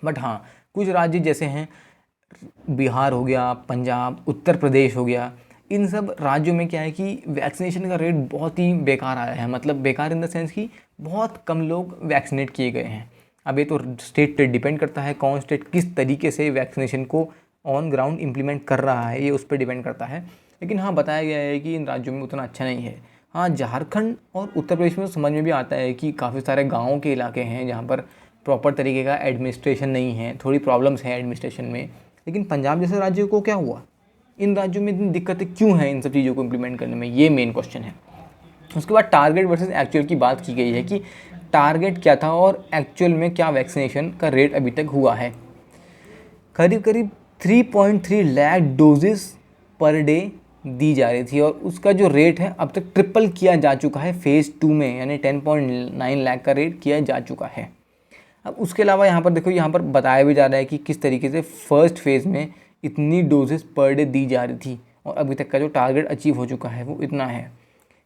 बट हाँ कुछ राज्य जैसे हैं बिहार हो गया, पंजाब, उत्तर प्रदेश हो गया, इन सब राज्यों में क्या है कि वैक्सीनेशन का रेट बहुत ही बेकार आया है। मतलब बेकार इन द सेंस कि बहुत कम लोग वैक्सीनेट किए गए हैं। अब ये तो स्टेट पे डिपेंड करता है, कौन स्टेट किस तरीके से वैक्सीनेशन को ऑन ग्राउंड इम्प्लीमेंट कर रहा है, ये उस पर डिपेंड करता है। लेकिन हाँ बताया गया है कि इन राज्यों में उतना अच्छा नहीं है। हाँ झारखंड और उत्तर प्रदेश में तो समझ में भी आता है कि काफ़ी सारे गाँव के इलाके हैं जहाँ पर प्रॉपर तरीके का एडमिनिस्ट्रेशन नहीं है, थोड़ी प्रॉब्लम्स हैं एडमिनिस्ट्रेशन में। लेकिन पंजाब जैसे राज्य को क्या हुआ, इन राज्यों में इतनी दिक्कतें क्यों हैं इन सब चीज़ों को इम्प्लीमेंट करने में, ये मेन क्वेश्चन है। उसके बाद टारगेट वर्सेस एक्चुअल की बात की गई है कि टारगेट क्या था और एक्चुअल में क्या वैक्सीनेशन का रेट अभी तक हुआ है। करीब करीब 3.3 लाख डोजेस पर डे दी जा रही थी और उसका जो रेट है अब तक ट्रिपल किया जा चुका है फ़ेज़ 2 में, यानी 10.9 लाख का रेट किया जा चुका है। अब उसके अलावा यहाँ पर देखो, यहाँ पर बताया भी जा रहा है कि किस तरीके से फर्स्ट फेज़ में इतनी डोजेस पर डे दी जा रही थी और अभी तक का जो टारगेट अचीव हो चुका है वो इतना है।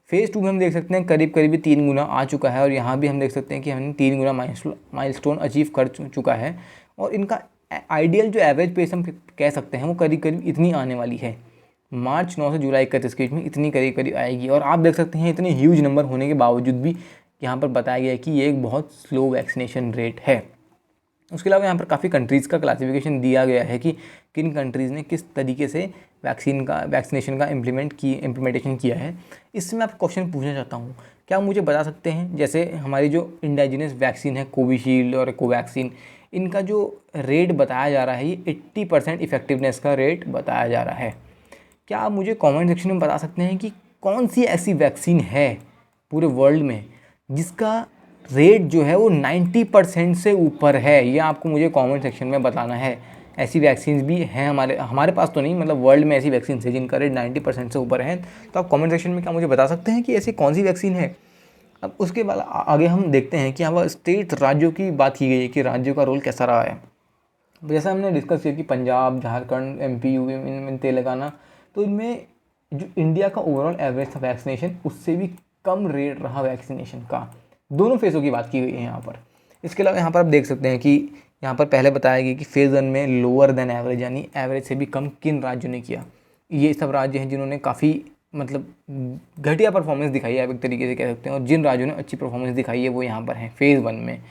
फ़ेज़ 2 में हम देख सकते हैं करीब करीब 3 गुना आ चुका है और यहाँ भी हम देख सकते हैं कि हमने 3 गुना माइलस्टोन अचीव कर चुका है और इनका आइडियल जो एवरेज पेस हम कह सकते हैं वो करीब करीब इतनी आने वाली है। मार्च 9 से जुलाई 31 के बीच में इतनी करीब करीब आएगी और आप देख सकते हैं इतने ह्यूज नंबर होने के बावजूद भी यहाँ पर बताया गया है कि ये एक बहुत स्लो वैक्सीनेशन रेट है। उसके अलावा यहाँ पर काफ़ी कंट्रीज़ का क्लासिफिकेशन दिया गया है कि किन कंट्रीज़ ने किस तरीके से वैक्सीनेशन का इम्प्लीमेंटेशन किया है। इससे मैं आपको क्वेश्चन पूछना चाहता हूँ, क्या मुझे बता सकते हैं जैसे हमारी जो इंडिजिनस वैक्सीन है कोविशील्ड और कोवैक्सीन, इनका जो रेट बताया जा रहा है ये 80% इफेक्टिवनेस का रेट बताया जा रहा है। क्या आप मुझे कमेंट सेक्शन में बता सकते हैं कि कौन सी ऐसी वैक्सीन है पूरे वर्ल्ड में जिसका रेट जो है वो 90% से ऊपर है? ये आपको मुझे कमेंट सेक्शन में बताना है। ऐसी वैक्सीन भी हैं हमारे पास तो नहीं, मतलब वर्ल्ड में ऐसी वैक्सीन है जिनका रेट 90% से ऊपर है। तो आप कमेंट सेक्शन में क्या मुझे बता सकते हैं कि ऐसी कौन सी वैक्सीन है? अब उसके बाद आगे हम देखते हैं कि यहाँ स्टेट राज्यों की बात की गई है कि राज्यों का रोल कैसा रहा है। जैसा हमने डिस्कस किया कि पंजाब, झारखंड, MP, यूपी, तेलंगाना, तो इनमें जो इंडिया का ओवरऑल एवरेज था वैक्सीनेशन उससे भी कम रेट रहा वैक्सीनेशन का। दोनों फेज़ों की बात की गई है यहाँ पर। इसके अलावा यहाँ पर आप देख सकते हैं कि यहाँ पर पहले बताया गया कि फेज़ 1 में लोअर देन एवरेज यानी एवरेज से भी कम किन राज्यों ने किया। ये सब राज्य हैं जिन्होंने काफ़ी मतलब घटिया परफॉर्मेंस दिखाई है, आप एक तरीके से कह सकते हैं, और जिन राज्यों ने अच्छी परफॉर्मेंस दिखाई है वो यहाँ पर हैं फेज़ 1 में।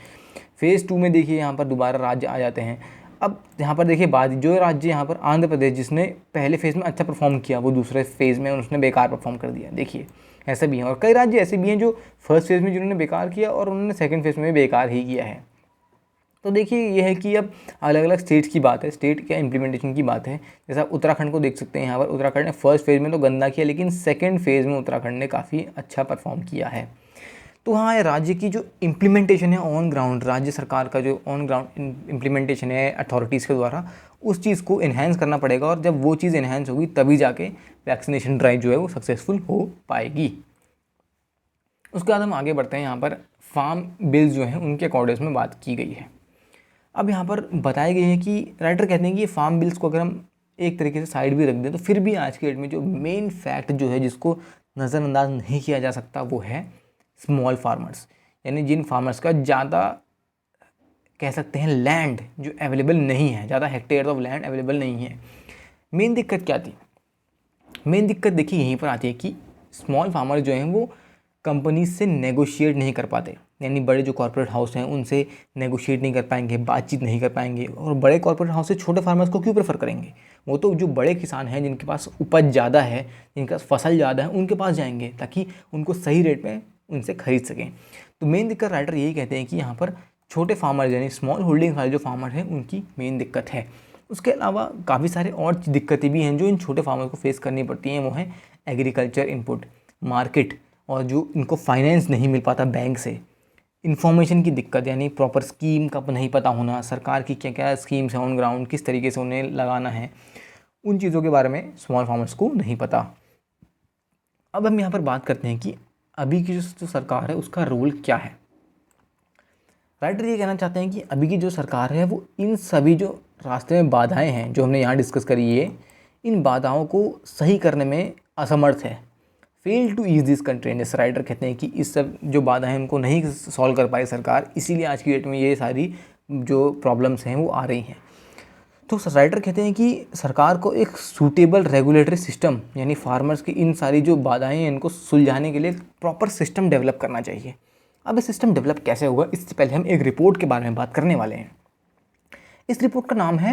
फेज़ 2 में देखिए यहाँ पर दोबारा राज्य आ जाते हैं। अब यहाँ पर देखिए बात, जो राज्य यहाँ पर आंध्र प्रदेश जिसने पहले फेज़ में अच्छा परफॉर्म किया वो दूसरे फेज़ में उसने बेकार परफॉर्म कर दिया। देखिए ऐसे भी हैं और कई राज्य ऐसे भी हैं जो फर्स्ट फेज़ में जिन्होंने बेकार किया और उन्होंने सेकंड फेज़ में बेकार ही किया है। तो देखिए ये है कि अब अलग अलग स्टेट्स की बात है, स्टेट क्या इम्प्लीमेंटेशन की बात है। जैसा आप उत्तराखंड को देख सकते हैं, यहाँ पर उत्तराखंड ने फर्स्ट फेज़ में तो गंदा किया लेकिन सेकेंड फेज़ में उत्तराखंड ने काफ़ी अच्छा परफॉर्म किया है। तो हाँ, राज्य की जो इम्प्लीमेंटेशन है ऑन ग्राउंड, राज्य सरकार का जो ऑन ग्राउंड इम्प्लीमेंटेशन है अथॉरिटीज़ के द्वारा, उस चीज़ को इन्हेंस करना पड़ेगा और जब वो चीज़ इन्हेंस होगी तभी जाके वैक्सीनेशन ड्राइव जो है वो सक्सेसफुल हो पाएगी। उसके बाद हम आगे बढ़ते हैं। यहाँ पर फार्म बिल्स जो हैं उनके अकॉर्डिंग में बात की गई है। अब यहाँ पर बताया गया है कि राइटर कहते हैं कि ये फार्म बिल्स को अगर हम एक तरीके से साइड भी रख दें तो फिर भी आज के डेट में जो मेन फैक्ट जो है जिसको नज़रअंदाज नहीं किया जा सकता वो है स्मॉल फार्मर्स, यानी जिन फार्मर्स का ज़्यादा कह सकते हैं लैंड जो अवेलेबल नहीं है, ज़्यादा हेक्टेयर ऑफ लैंड अवेलेबल नहीं है। मेन दिक्कत क्या थी? मेन दिक्कत देखिए यहीं पर आती है कि स्मॉल फार्मर जो हैं वो कंपनीज से नेगोशिएट नहीं कर पाते, यानी बड़े जो कॉर्पोरेट हाउस हैं उनसे नेगोशिएट नहीं कर पाएंगे, बातचीत नहीं कर पाएंगे। और बड़े कॉर्पोरेट हाउस से छोटे फार्मर्स को क्यों प्रेफर करेंगे? वो तो जो बड़े किसान हैं जिनके पास उपज ज़्यादा है, जिनके पास फसल ज़्यादा है, उनके पास जाएंगे ताकि उनको सही रेट में उनसे खरीद सकें। तो मेन दिक्कत राइटर यही कहते हैं कि यहाँ पर छोटे फार्मर यानी स्मॉल होल्डिंग वाले जो फार्मर हैं उनकी मेन दिक्कत है। उसके अलावा काफ़ी सारे और दिक्कतें भी हैं जो इन छोटे फार्मर को फेस करनी पड़ती हैं। वो हैं एग्रीकल्चर इनपुट, मार्केट, और जो इनको फाइनेंस नहीं मिल पाता बैंक से, इन्फॉर्मेशन की दिक्कत यानी प्रॉपर स्कीम का नहीं पता होना, सरकार की क्या क्या स्कीम्स हैं ऑन ग्राउंड, किस तरीके से उन्हें लगाना है, उन चीज़ों के बारे में स्मॉल फार्मर्स को नहीं पता। अब हम यहाँ पर बात करते हैं कि अभी की जो सरकार है उसका रोल क्या है। राइटर ये कहना चाहते हैं कि अभी की जो सरकार है वो इन सभी जो रास्ते में बाधाएं हैं जो हमने यहाँ डिस्कस करी है, इन बाधाओं को सही करने में असमर्थ है। फेल टू ईज दिस कंट्रेंट, जैसे राइटर कहते हैं कि इस सब जो बाधाएं हैं उनको नहीं सॉल्व कर पाई सरकार, इसीलिए आज की डेट में ये सारी जो प्रॉब्लम्स हैं वो आ रही हैं। तो राइटर कहते हैं कि सरकार को एक सूटेबल रेगुलेटरी सिस्टम यानी फार्मर्स की इन सारी जो बाधाएं हैं इनको सुलझाने के लिए प्रॉपर सिस्टम डेवलप करना चाहिए। अब ये सिस्टम डेवलप कैसे होगा, इससे पहले हम एक रिपोर्ट के बारे में बात करने वाले हैं। इस रिपोर्ट का नाम है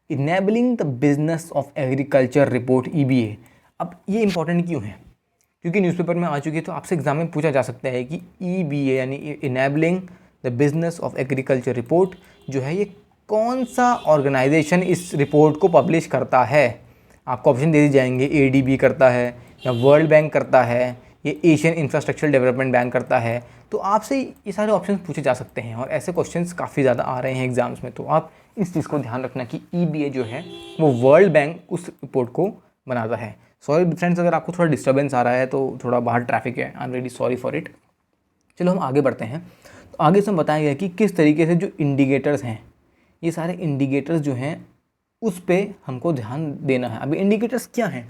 enabling the business of agriculture report, EBA। अब ये इंपॉर्टेंट क्यों है? क्योंकि न्यूज़पेपर में आ चुकी है, तो आपसे एग्जाम में पूछा जा सकता है कि EBA यानी enabling the business of agriculture report जो है ये कौन सा ऑर्गेनाइजेशन इस रिपोर्ट को पब्लिश करता है। आपको ऑप्शन दे दिए जाएंगे, ADB करता है या वर्ल्ड बैंक करता है, ये एशियन इंफ्रास्ट्रक्चर डेवलपमेंट बैंक करता है। तो आपसे ये सारे ऑप्शन पूछे जा सकते हैं और ऐसे क्वेश्चंस काफ़ी ज़्यादा आ रहे हैं एग्जाम्स में। तो आप इस चीज़ को ध्यान रखना कि EBA जो है वो वर्ल्ड बैंक उस रिपोर्ट को बनाता है। सॉरी फ्रेंड्स, अगर आपको थोड़ा डिस्टर्बेंस आ रहा है तो थोड़ा बाहर ट्रैफिक है, I am really sorry for it. चलो हम आगे बढ़ते हैं। तो आगे से हम बताया गया कि किस तरीके से जो इंडिकेटर्स हैं, ये सारे इंडिकेटर्स जो हैं उस पे हमको ध्यान देना है। अभी इंडिकेटर्स क्या हैं?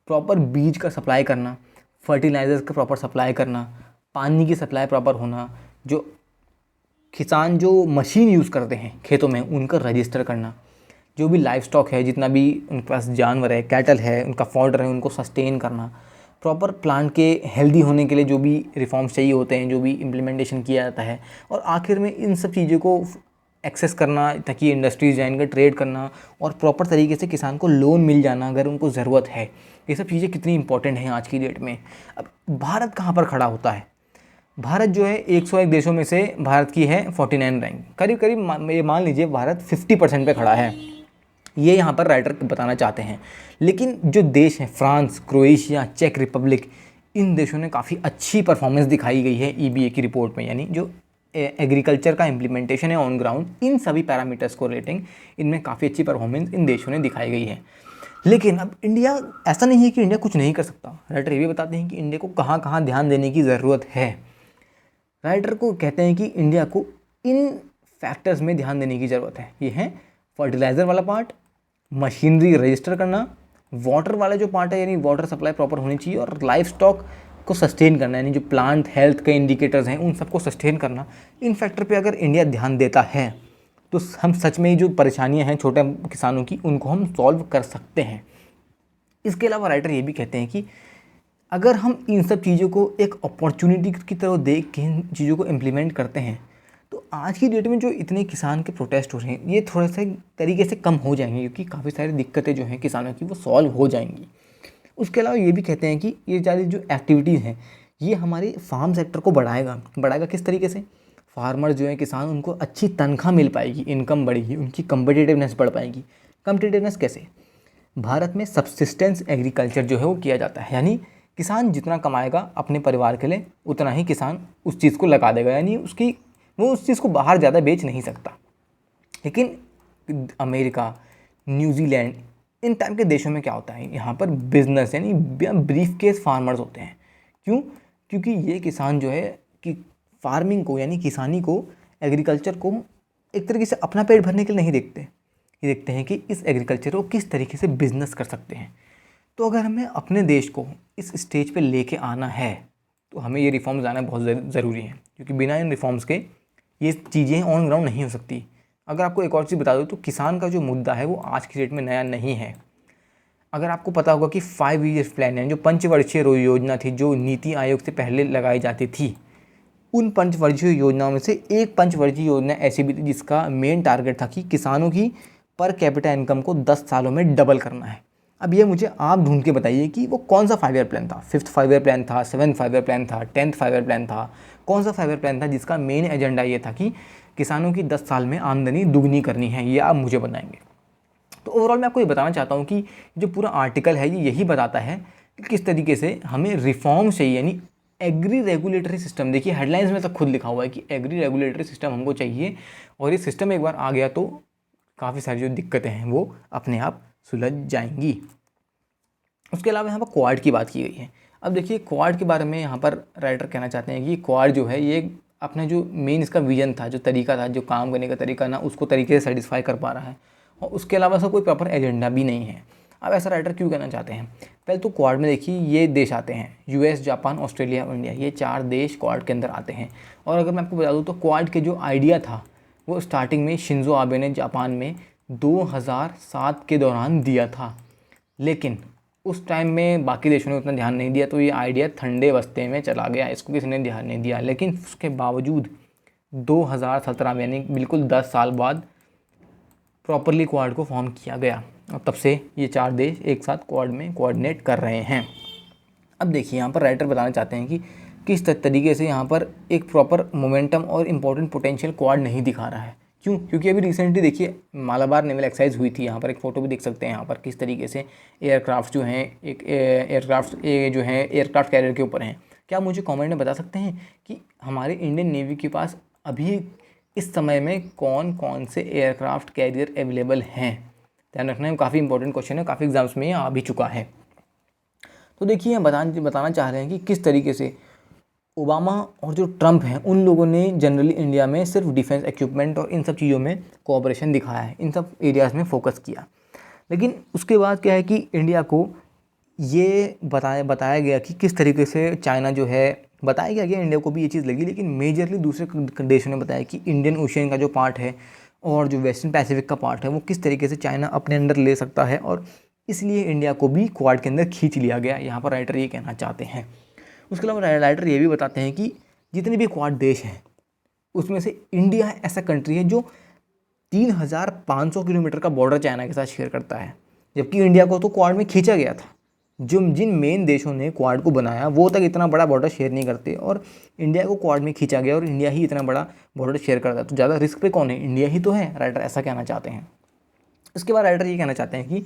प्रॉपर बीज का सप्लाई करना, फर्टिलाइजर्स का प्रॉपर सप्लाई करना, पानी की सप्लाई प्रॉपर होना, जो किसान जो मशीन यूज़ करते हैं खेतों में उनका रजिस्टर करना, जो भी लाइफ स्टॉक है, जितना भी उनके पास जानवर है, कैटल है, उनका फॉडर है, उनको सस्टेन करना, प्रॉपर प्लांट के हेल्दी होने के लिए जो भी रिफॉर्म्स चाहिए होते हैं, जो भी इम्प्लीमेंटेशन किया जाता है, और आखिर में इन सब चीज़ों को एक्सेस करना ताकि इंडस्ट्रीज जाए, इनका ट्रेड करना और प्रॉपर तरीके से किसान को लोन मिल जाना अगर उनको ज़रूरत है। ये सब चीज़ें कितनी इंपॉर्टेंट हैं आज की डेट में। अब भारत कहाँ पर खड़ा होता है? भारत जो है 101 देशों में से भारत की है 49 रैंक, करीब करीब ये मान लीजिए भारत 50% पे खड़ा है, ये यहाँ पर राइटर बताना चाहते हैं। लेकिन जो देश हैं फ्रांस, क्रोएशिया, चेक रिपब्लिक, इन देशों ने काफ़ी अच्छी परफॉर्मेंस दिखाई गई है EBA की रिपोर्ट में, यानी जो एग्रीकल्चर का इम्प्लीमेंटेशन है ऑन ग्राउंड, इन सभी पैरामीटर्स को रेटिंग, इनमें काफ़ी अच्छी परफॉर्मेंस इन देशों ने दिखाई गई है। लेकिन अब इंडिया, ऐसा नहीं है कि इंडिया कुछ नहीं कर सकता। राइटर ये भी बताते हैं कि इंडिया को कहाँ कहाँ ध्यान देने की ज़रूरत है। राइटर को कहते हैं कि इंडिया को इन फैक्टर्स में ध्यान देने की ज़रूरत है। ये है फर्टिलाइज़र वाला पार्ट, मशीनरी रजिस्टर करना, वाटर वाला जो पार्ट है यानी वाटर सप्लाई प्रॉपर होनी चाहिए, और लाइफ स्टॉक को सस्टेन करना, यानी जो प्लांट हेल्थ के इंडिकेटर्स हैं उन सबको सस्टेन करना। इन फैक्टर पे अगर इंडिया ध्यान देता है तो हम सच में ही जो परेशानियां हैं छोटे किसानों की उनको हम सॉल्व कर सकते हैं। इसके अलावा राइटर ये भी कहते हैं कि अगर हम इन सब चीज़ों को एक अपॉर्चुनिटी की तरह देख के इन चीज़ों को इम्प्लीमेंट करते हैं तो आज की डेट में जो इतने किसान के प्रोटेस्ट हो रहे हैं ये थोड़े से तरीके से कम हो जाएंगे, क्योंकि काफ़ी सारी दिक्कतें जो हैं किसानों की वो सॉल्व हो जाएंगी। उसके अलावा ये भी कहते हैं कि ये सारी जो एक्टिविटीज़ हैं ये हमारे फार्म सेक्टर को बढ़ाएगा किस तरीके से? फार्मर जो है किसान, उनको अच्छी तनख्वाह मिल पाएगी, इनकम बढ़ेगी, उनकी कम्पिटिटिवनेस बढ़ पाएगी। कम्पिटिटिवनेस कैसे? भारत में सब्सिस्टेंस एग्रीकल्चर जो है वो किया जाता है, यानी किसान जितना कमाएगा अपने परिवार के लिए उतना ही किसान उस चीज़ को लगा देगा, यानी वो उस चीज़ को बाहर ज़्यादा बेच नहीं सकता। लेकिन अमेरिका, न्यूजीलैंड, इन टाइप के देशों में क्या होता है, यहाँ पर बिजनेस यानी ब्रीफ केस फार्मर्स होते हैं। क्यों? क्योंकि ये किसान जो है कि फार्मिंग को यानी किसानी को, एग्रीकल्चर को एक तरीके से अपना पेट भरने के लिए नहीं देखते, ये देखते हैं कि इस एग्रीकल्चर को किस तरीके से बिजनेस कर सकते हैं। तो अगर हमें अपने देश को इस स्टेज पे लेके आना है तो हमें ये रिफॉर्म्स आना बहुत ज़रूरी है, क्योंकि बिना इन रिफॉर्म्स के ये चीज़ें ऑन ग्राउंड नहीं हो सकती। अगर आपको एक और चीज़ बता दूँ तो किसान का जो मुद्दा है वो आज की डेट में नया नहीं है। अगर आपको पता होगा कि 5 ईयर्स प्लान है, जो पंचवर्षीय योजना थी, जो नीति आयोग से पहले लगाई जाती थी, उन पंचवर्षीय योजनाओं में से एक पंचवर्षीय योजना ऐसी भी थी जिसका मेन टारगेट था कि किसानों की पर कैपिटा इनकम को 10 सालों में डबल करना है। अब ये मुझे आप ढूंढ के बताइए कि वो कौन सा 5 ईयर प्लान था? 5th 5 ईयर प्लान था, 7th 5 ईयर प्लान था, 10th 5 ईयर प्लान था? कौन सा 5 ईयर प्लान था जिसका मेन एजेंडा ये था कि किसानों की 10 साल में आमदनी दुगनी करनी है? ये आप मुझे बताएंगे। तो ओवरऑल मैं आपको ये बताना चाहता हूँ कि जो पूरा आर्टिकल है ये यही बताता है कि किस तरीके से हमें रिफॉर्म चाहिए, यानी एग्री रेगुलेटरी सिस्टम। देखिए हेडलाइंस में तो खुद लिखा हुआ है कि एग्री रेगुलेटरी सिस्टम हमको चाहिए, और ये सिस्टम एक बार आ गया तो काफ़ी सारी जो दिक्कतें हैं वो अपने आप सुलझ जाएंगी। उसके अलावा यहाँ पर क्वाड की बात की गई है। अब देखिए क्वाड के बारे में यहाँ पर राइटर कहना चाहते हैं कि क्वाड जो है ये अपना जो मेन इसका विजन था, जो तरीका था, जो काम करने का तरीका ना, उसको तरीके से सेटिस्फाई कर पा रहा है, और उसके अलावा ऐसा कोई प्रॉपर एजेंडा भी नहीं है। अब ऐसा राइटर क्यों कहना चाहते हैं? पहले तो क्वाड में देखिए ये देश आते हैं, US, जापान, ऑस्ट्रेलिया और इंडिया, ये 4 देश क्वाड के अंदर आते हैं। और अगर मैं आपको बता दूँ तो क्वाड के जो आइडिया था वो स्टार्टिंग में शिंजो आबे ने जापान में 2007 के दौरान दिया था, लेकिन उस टाइम में बाकी देशों ने उतना ध्यान नहीं दिया, तो ये आइडिया ठंडे बस्ते में चला गया, इसको किसी ने ध्यान नहीं दिया। लेकिन उसके बावजूद 2017 में यानी बिल्कुल 10 साल बाद प्रॉपरली क्वाड को फॉर्म किया गया, और तब से ये 4 देश एक साथ क्वाड में कोऑर्डिनेट कर रहे हैं। अब देखिए यहाँ पर राइटर बताना चाहते हैं कि किस तरीके से यहाँ पर एक प्रॉपर मोमेंटम और इम्पोर्टेंट पोटेंशियल क्वाड नहीं दिखा रहा है। क्यों? क्योंकि अभी रिसेंटली देखिए मालाबार नेवल एक्सरसाइज हुई थी, यहाँ पर एक फ़ोटो भी देख सकते हैं यहाँ पर किस तरीके से एयरक्राफ्ट जो हैं एक एयरक्राफ्ट जो हैं एयरक्राफ्ट कैरियर के ऊपर हैं। क्या मुझे कमेंट में बता सकते हैं कि हमारे इंडियन नेवी के पास अभी इस समय में कौन कौन से एयरक्राफ्ट कैरियर अवेलेबल हैं? ध्यान रखना है, काफ़ी इंपॉर्टेंट क्वेश्चन है, काफ़ी एग्जाम्स में ये आ भी चुका है। तो देखिए हम बताना चाह रहे हैं कि किस तरीके से ओबामा और जो ट्रम्प हैं उन लोगों ने जनरली इंडिया में सिर्फ डिफेंस इक्विपमेंट और इन सब चीज़ों में कोऑपरेशन दिखाया है, इन सब एरियाज़ में फोकस किया। लेकिन उसके बाद क्या है कि इंडिया को ये बताया गया कि किस तरीके से चाइना जो है, बताया गया इंडिया को भी ये चीज़ लगी, लेकिन मेजरली दूसरे देशों ने बताया कि इंडियन ओशियन का जो पार्ट है और जो वेस्टर्न पैसिफिक का पार्ट है वो किस तरीके से चाइना अपने अंदर ले सकता है, और इसलिए इंडिया को भी क्वाड के अंदर खींच लिया गया। यहाँ पर राइटर ये कहना चाहते हैं। उसके अलावा राइटर ये भी बताते हैं कि जितने भी क्वाड देश हैं उसमें से इंडिया ऐसा कंट्री है जो 3500 किलोमीटर का बॉर्डर चाइना के साथ शेयर करता है, जबकि इंडिया को तो क्वाड में खींचा गया था। जिन मेन देशों ने क्वाड को बनाया वो तक इतना बड़ा बॉर्डर शेयर नहीं करते और इंडिया को क्वाड में खींचा गया और इंडिया ही इतना बड़ा बॉर्डर शेयर करता है, तो ज़्यादा रिस्क पे कौन है? इंडिया ही तो है। राइटर ऐसा कहना चाहते हैं। उसके बाद राइटर ये कहना चाहते हैं कि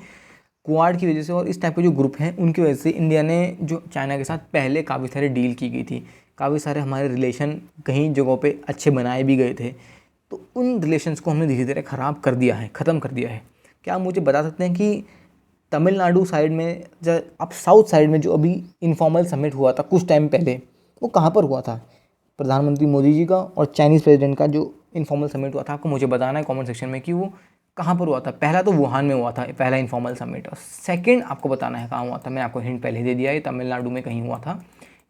क्वाड की वजह से और इस टाइप के जो ग्रुप हैं उनकी वजह से इंडिया ने जो चाइना के साथ पहले काफ़ी सारे डील की गई थी, काफ़ी सारे हमारे रिलेशन कहीं जगहों पे अच्छे बनाए भी गए थे, तो उन रिलेशंस को हमने धीरे धीरे ख़राब कर दिया है, ख़त्म कर दिया है। क्या आप मुझे बता सकते हैं कि तमिलनाडु साइड में अब साउथ साइड में जो अभी इनफॉर्मल समिट हुआ था कुछ टाइम पहले, वो कहाँ पर हुआ था? प्रधानमंत्री मोदी जी का और चाइनीज़ प्रेसिडेंट का जो इनफॉर्मल समिट हुआ था, आपको मुझे बताना है कमेंट सेक्शन में कि वो कहाँ पर हुआ था। पहला तो वुहान में हुआ था पहला इनफॉर्मल समिट, और सेकंड आपको बताना है कहाँ हुआ था। मैं आपको हिंट पहले दे दिया, ये तमिलनाडु में कहीं हुआ था,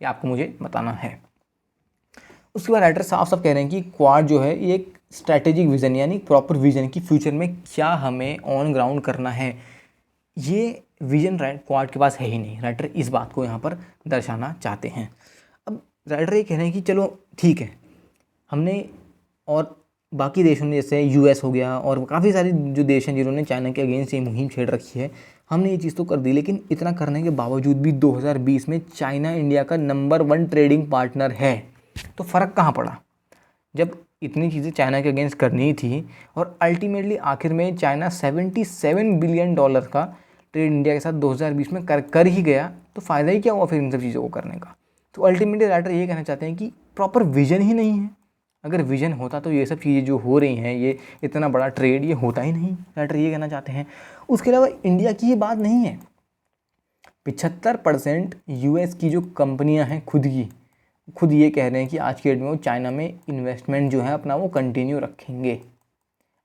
ये आपको मुझे बताना है। उसके बाद राइटर साफ साफ कह रहे हैं कि क्वाड जो है ये एक स्ट्रैटेजिक विज़न यानी प्रॉपर विज़न की फ्यूचर में क्या हमें ऑन ग्राउंड करना है, ये विजन क्वाड के पास है ही नहीं। राइटर इस बात को यहाँ पर दर्शाना चाहते हैं। अब राइटर ये कह रहे हैं कि चलो ठीक है, हमने और बाकी देशों ने जैसे यूएस हो गया और काफ़ी सारे जो देश हैं जिन्होंने चाइना के अगेंस्ट ये मुहिम छेड़ रखी है, हमने ये चीज़ तो कर दी, लेकिन इतना करने के बावजूद भी 2020 में चाइना इंडिया का नंबर 1 ट्रेडिंग पार्टनर है। तो फ़र्क कहाँ पड़ा? जब इतनी चीज़ें चाइना के अगेंस्ट करनी थी और अल्टीमेटली आखिर में चाइना $77 बिलियन का ट्रेड इंडिया के साथ 2020 में कर ही गया, तो फ़ायदा ही क्या हुआ फिर इन सब चीज़ों को करने का? तो अल्टीमेटली राइटर ये कहना चाहते हैं कि प्रॉपर विजन ही नहीं है। अगर विजन होता तो ये सब चीज़ें जो हो रही हैं, ये इतना बड़ा ट्रेड ये होता ही नहीं। राइटर ये कहना चाहते हैं। उसके अलावा इंडिया की ये बात नहीं है, 75% यूएस की जो कंपनियां हैं खुद ये कह रहे हैं कि आज के डेट में वो चाइना में इन्वेस्टमेंट जो है अपना वो कंटिन्यू रखेंगे।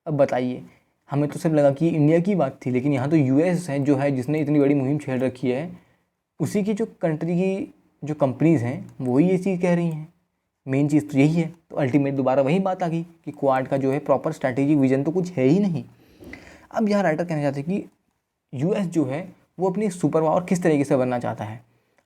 अब बताइए, हमें तो सिर्फ लगा कि इंडिया की बात थी, लेकिन यहाँ तो यूएस है जो है जिसने इतनी बड़ी मुहिम छेड़ रखी है, उसी की जो कंट्री की जो कंपनीज़ हैं वही ये चीज़ कह रही हैं। मेन चीज़ तो यही है। तो अल्टीमेट दोबारा वही बात आ गई कि क्वाड का जो है प्रॉपर स्ट्रैटेजिक विजन तो कुछ है ही नहीं। अब यहाँ राइटर कहना चाहते हैं कि यूएस जो है वो अपनी सुपर पावर किस तरीके से बनना चाहता है,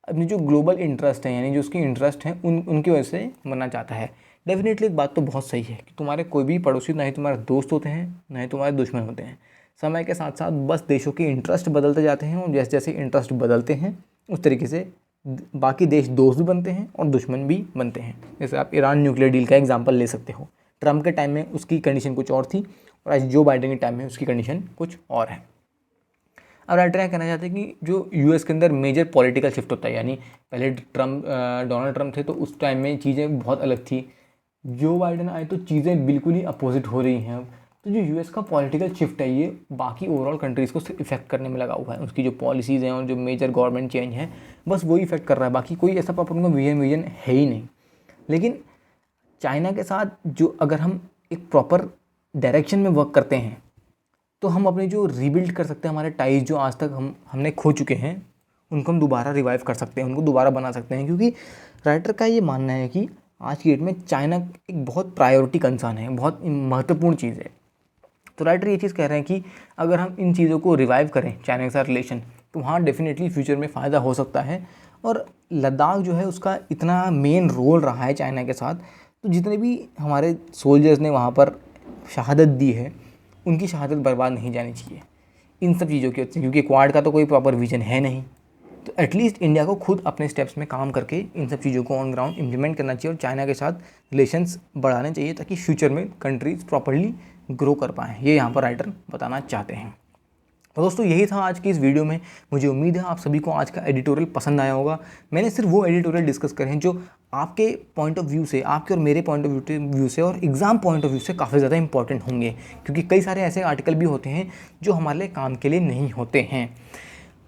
अपनी जो ग्लोबल इंटरेस्ट है यानी जो उसकी इंटरेस्ट है उनकी वजह से बनना चाहता है। डेफिनेटली एक बात तो बहुत सही है कि तुम्हारे कोई भी पड़ोसी ना ही तुम्हारे दोस्त होते हैं ना ही तुम्हारे दुश्मन होते हैं। समय के साथ साथ बस देशों के इंटरेस्ट बदलते जाते हैं और जैसे जैसे इंटरेस्ट बदलते हैं उस तरीके से बाकी देश दोस्त भी बनते हैं और दुश्मन भी बनते हैं। जैसे आप ईरान न्यूक्लियर डील का एग्जांपल ले सकते हो। ट्रम्प के टाइम में उसकी कंडीशन कुछ और थी और आज जो बाइडेन के टाइम में उसकी कंडीशन कुछ और है। अब राइटर यह कहना चाहते हैं कि जो यूएस के अंदर मेजर पॉलिटिकल शिफ्ट होता है, यानी पहले डोनाल्ड ट्रम्प थे तो उस टाइम में चीज़ें बहुत अलग थी, जो बाइडेन आए तो चीज़ें बिल्कुल ही अपोजिट हो रही हैं। तो जो यूएस का पॉलिटिकल शिफ्ट है ये बाकी ओवरऑल कंट्रीज़ को इफेक्ट करने में लगा हुआ है। उसकी जो पॉलिसीज़ हैं और जो मेजर गवर्नमेंट चेंज है बस वही इफेक्ट कर रहा है, बाकी कोई ऐसा प्रॉपर उनका विजन है ही नहीं। लेकिन चाइना के साथ जो अगर हम एक प्रॉपर डायरेक्शन में वर्क करते हैं तो हम अपने जो रीबिल्ड कर सकते हैं, हमारे टाइज जो आज तक हमने खो चुके हैं उनको हम दोबारा रिवाइव कर सकते हैं, उनको दोबारा बना सकते हैं। क्योंकि राइटर का ये मानना है कि आज की डेट में चाइना एक बहुत प्रायोरिटी कंसर्न है, बहुत महत्वपूर्ण चीज़ है। तो राइटर ये चीज़ कह रहे हैं कि अगर हम इन चीज़ों को रिवाइव करें चाइना के साथ रिलेशन, तो वहाँ डेफिनेटली फ्यूचर में फ़ायदा हो सकता है। और लद्दाख जो है उसका इतना मेन रोल रहा है चाइना के साथ, तो जितने भी हमारे सोल्जर्स ने वहाँ पर शहादत दी है उनकी शहादत बर्बाद नहीं जानी चाहिए इन सब चीज़ों की वजह से, क्योंकि क्वाड का तो कोई प्रॉपर विजन है नहीं। तो एटलीस्ट इंडिया को खुद अपने स्टेप्स में काम करके इन सब चीज़ों को ऑन ग्राउंड इम्प्लीमेंट करना चाहिए और चाइना के साथ रिलेशंस बढ़ाने चाहिए ताकि फ्यूचर में कंट्रीज प्रॉपर्ली ग्रो कर पाएँ। ये यहाँ पर राइटर बताना चाहते हैं। तो दोस्तों यही था आज की इस वीडियो में। मुझे उम्मीद है आप सभी को आज का एडिटोरियल पसंद आया होगा। मैंने सिर्फ वो एडिटोरियल डिस्कस करे हैं जो आपके पॉइंट ऑफ व्यू से, आपके और मेरे पॉइंट ऑफ व्यू से और एग्ज़ाम पॉइंट ऑफ व्यू से काफ़ी ज़्यादा इंपॉर्टेंट होंगे, क्योंकि कई सारे ऐसे आर्टिकल भी होते हैं जो हमारे लिए काम के लिए नहीं होते हैं।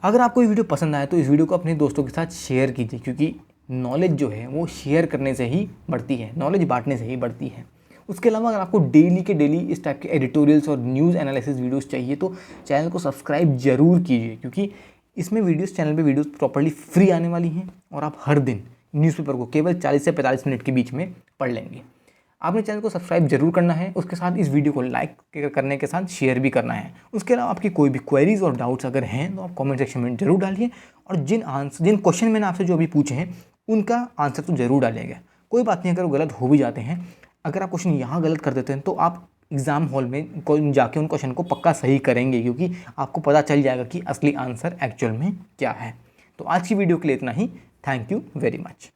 अगर आपको ये वीडियो पसंद आए तो इस वीडियो को अपने दोस्तों के साथ शेयर कीजिए, क्योंकि नॉलेज जो है वो शेयर करने से ही बढ़ती है, नॉलेज बांटने से ही बढ़ती है। उसके अलावा अगर आपको डेली के डेली इस टाइप के एडिटोरियल्स और न्यूज़ एनालिसिस वीडियोस चाहिए तो चैनल को सब्सक्राइब जरूर कीजिए, क्योंकि इसमें चैनल पे वीडियोस प्रॉपर्ली फ्री आने वाली हैं और आप हर दिन न्यूज़पेपर को केवल 40 से 45 मिनट के बीच में पढ़ लेंगे। आपने चैनल को सब्सक्राइब जरूर करना है, उसके साथ इस वीडियो को लाइक करने के साथ शेयर भी करना है। उसके अलावा आपकी कोई भी क्वेरीज और डाउट्स अगर हैं तो आप कमेंट सेक्शन में जरूर डालिए, और जिन क्वेश्चन मैंने आपसे जो अभी पूछे हैं उनका आंसर तो जरूर डालिएगा। कोई बात नहीं अगर वो गलत हो भी जाते हैं, अगर आप क्वेश्चन यहाँ गलत कर देते हैं तो आप एग्ज़ाम हॉल में जाके उन क्वेश्चन को पक्का सही करेंगे, क्योंकि आपको पता चल जाएगा कि असली आंसर एक्चुअल में क्या है। तो आज की वीडियो के लिए इतना ही। Thank you very much.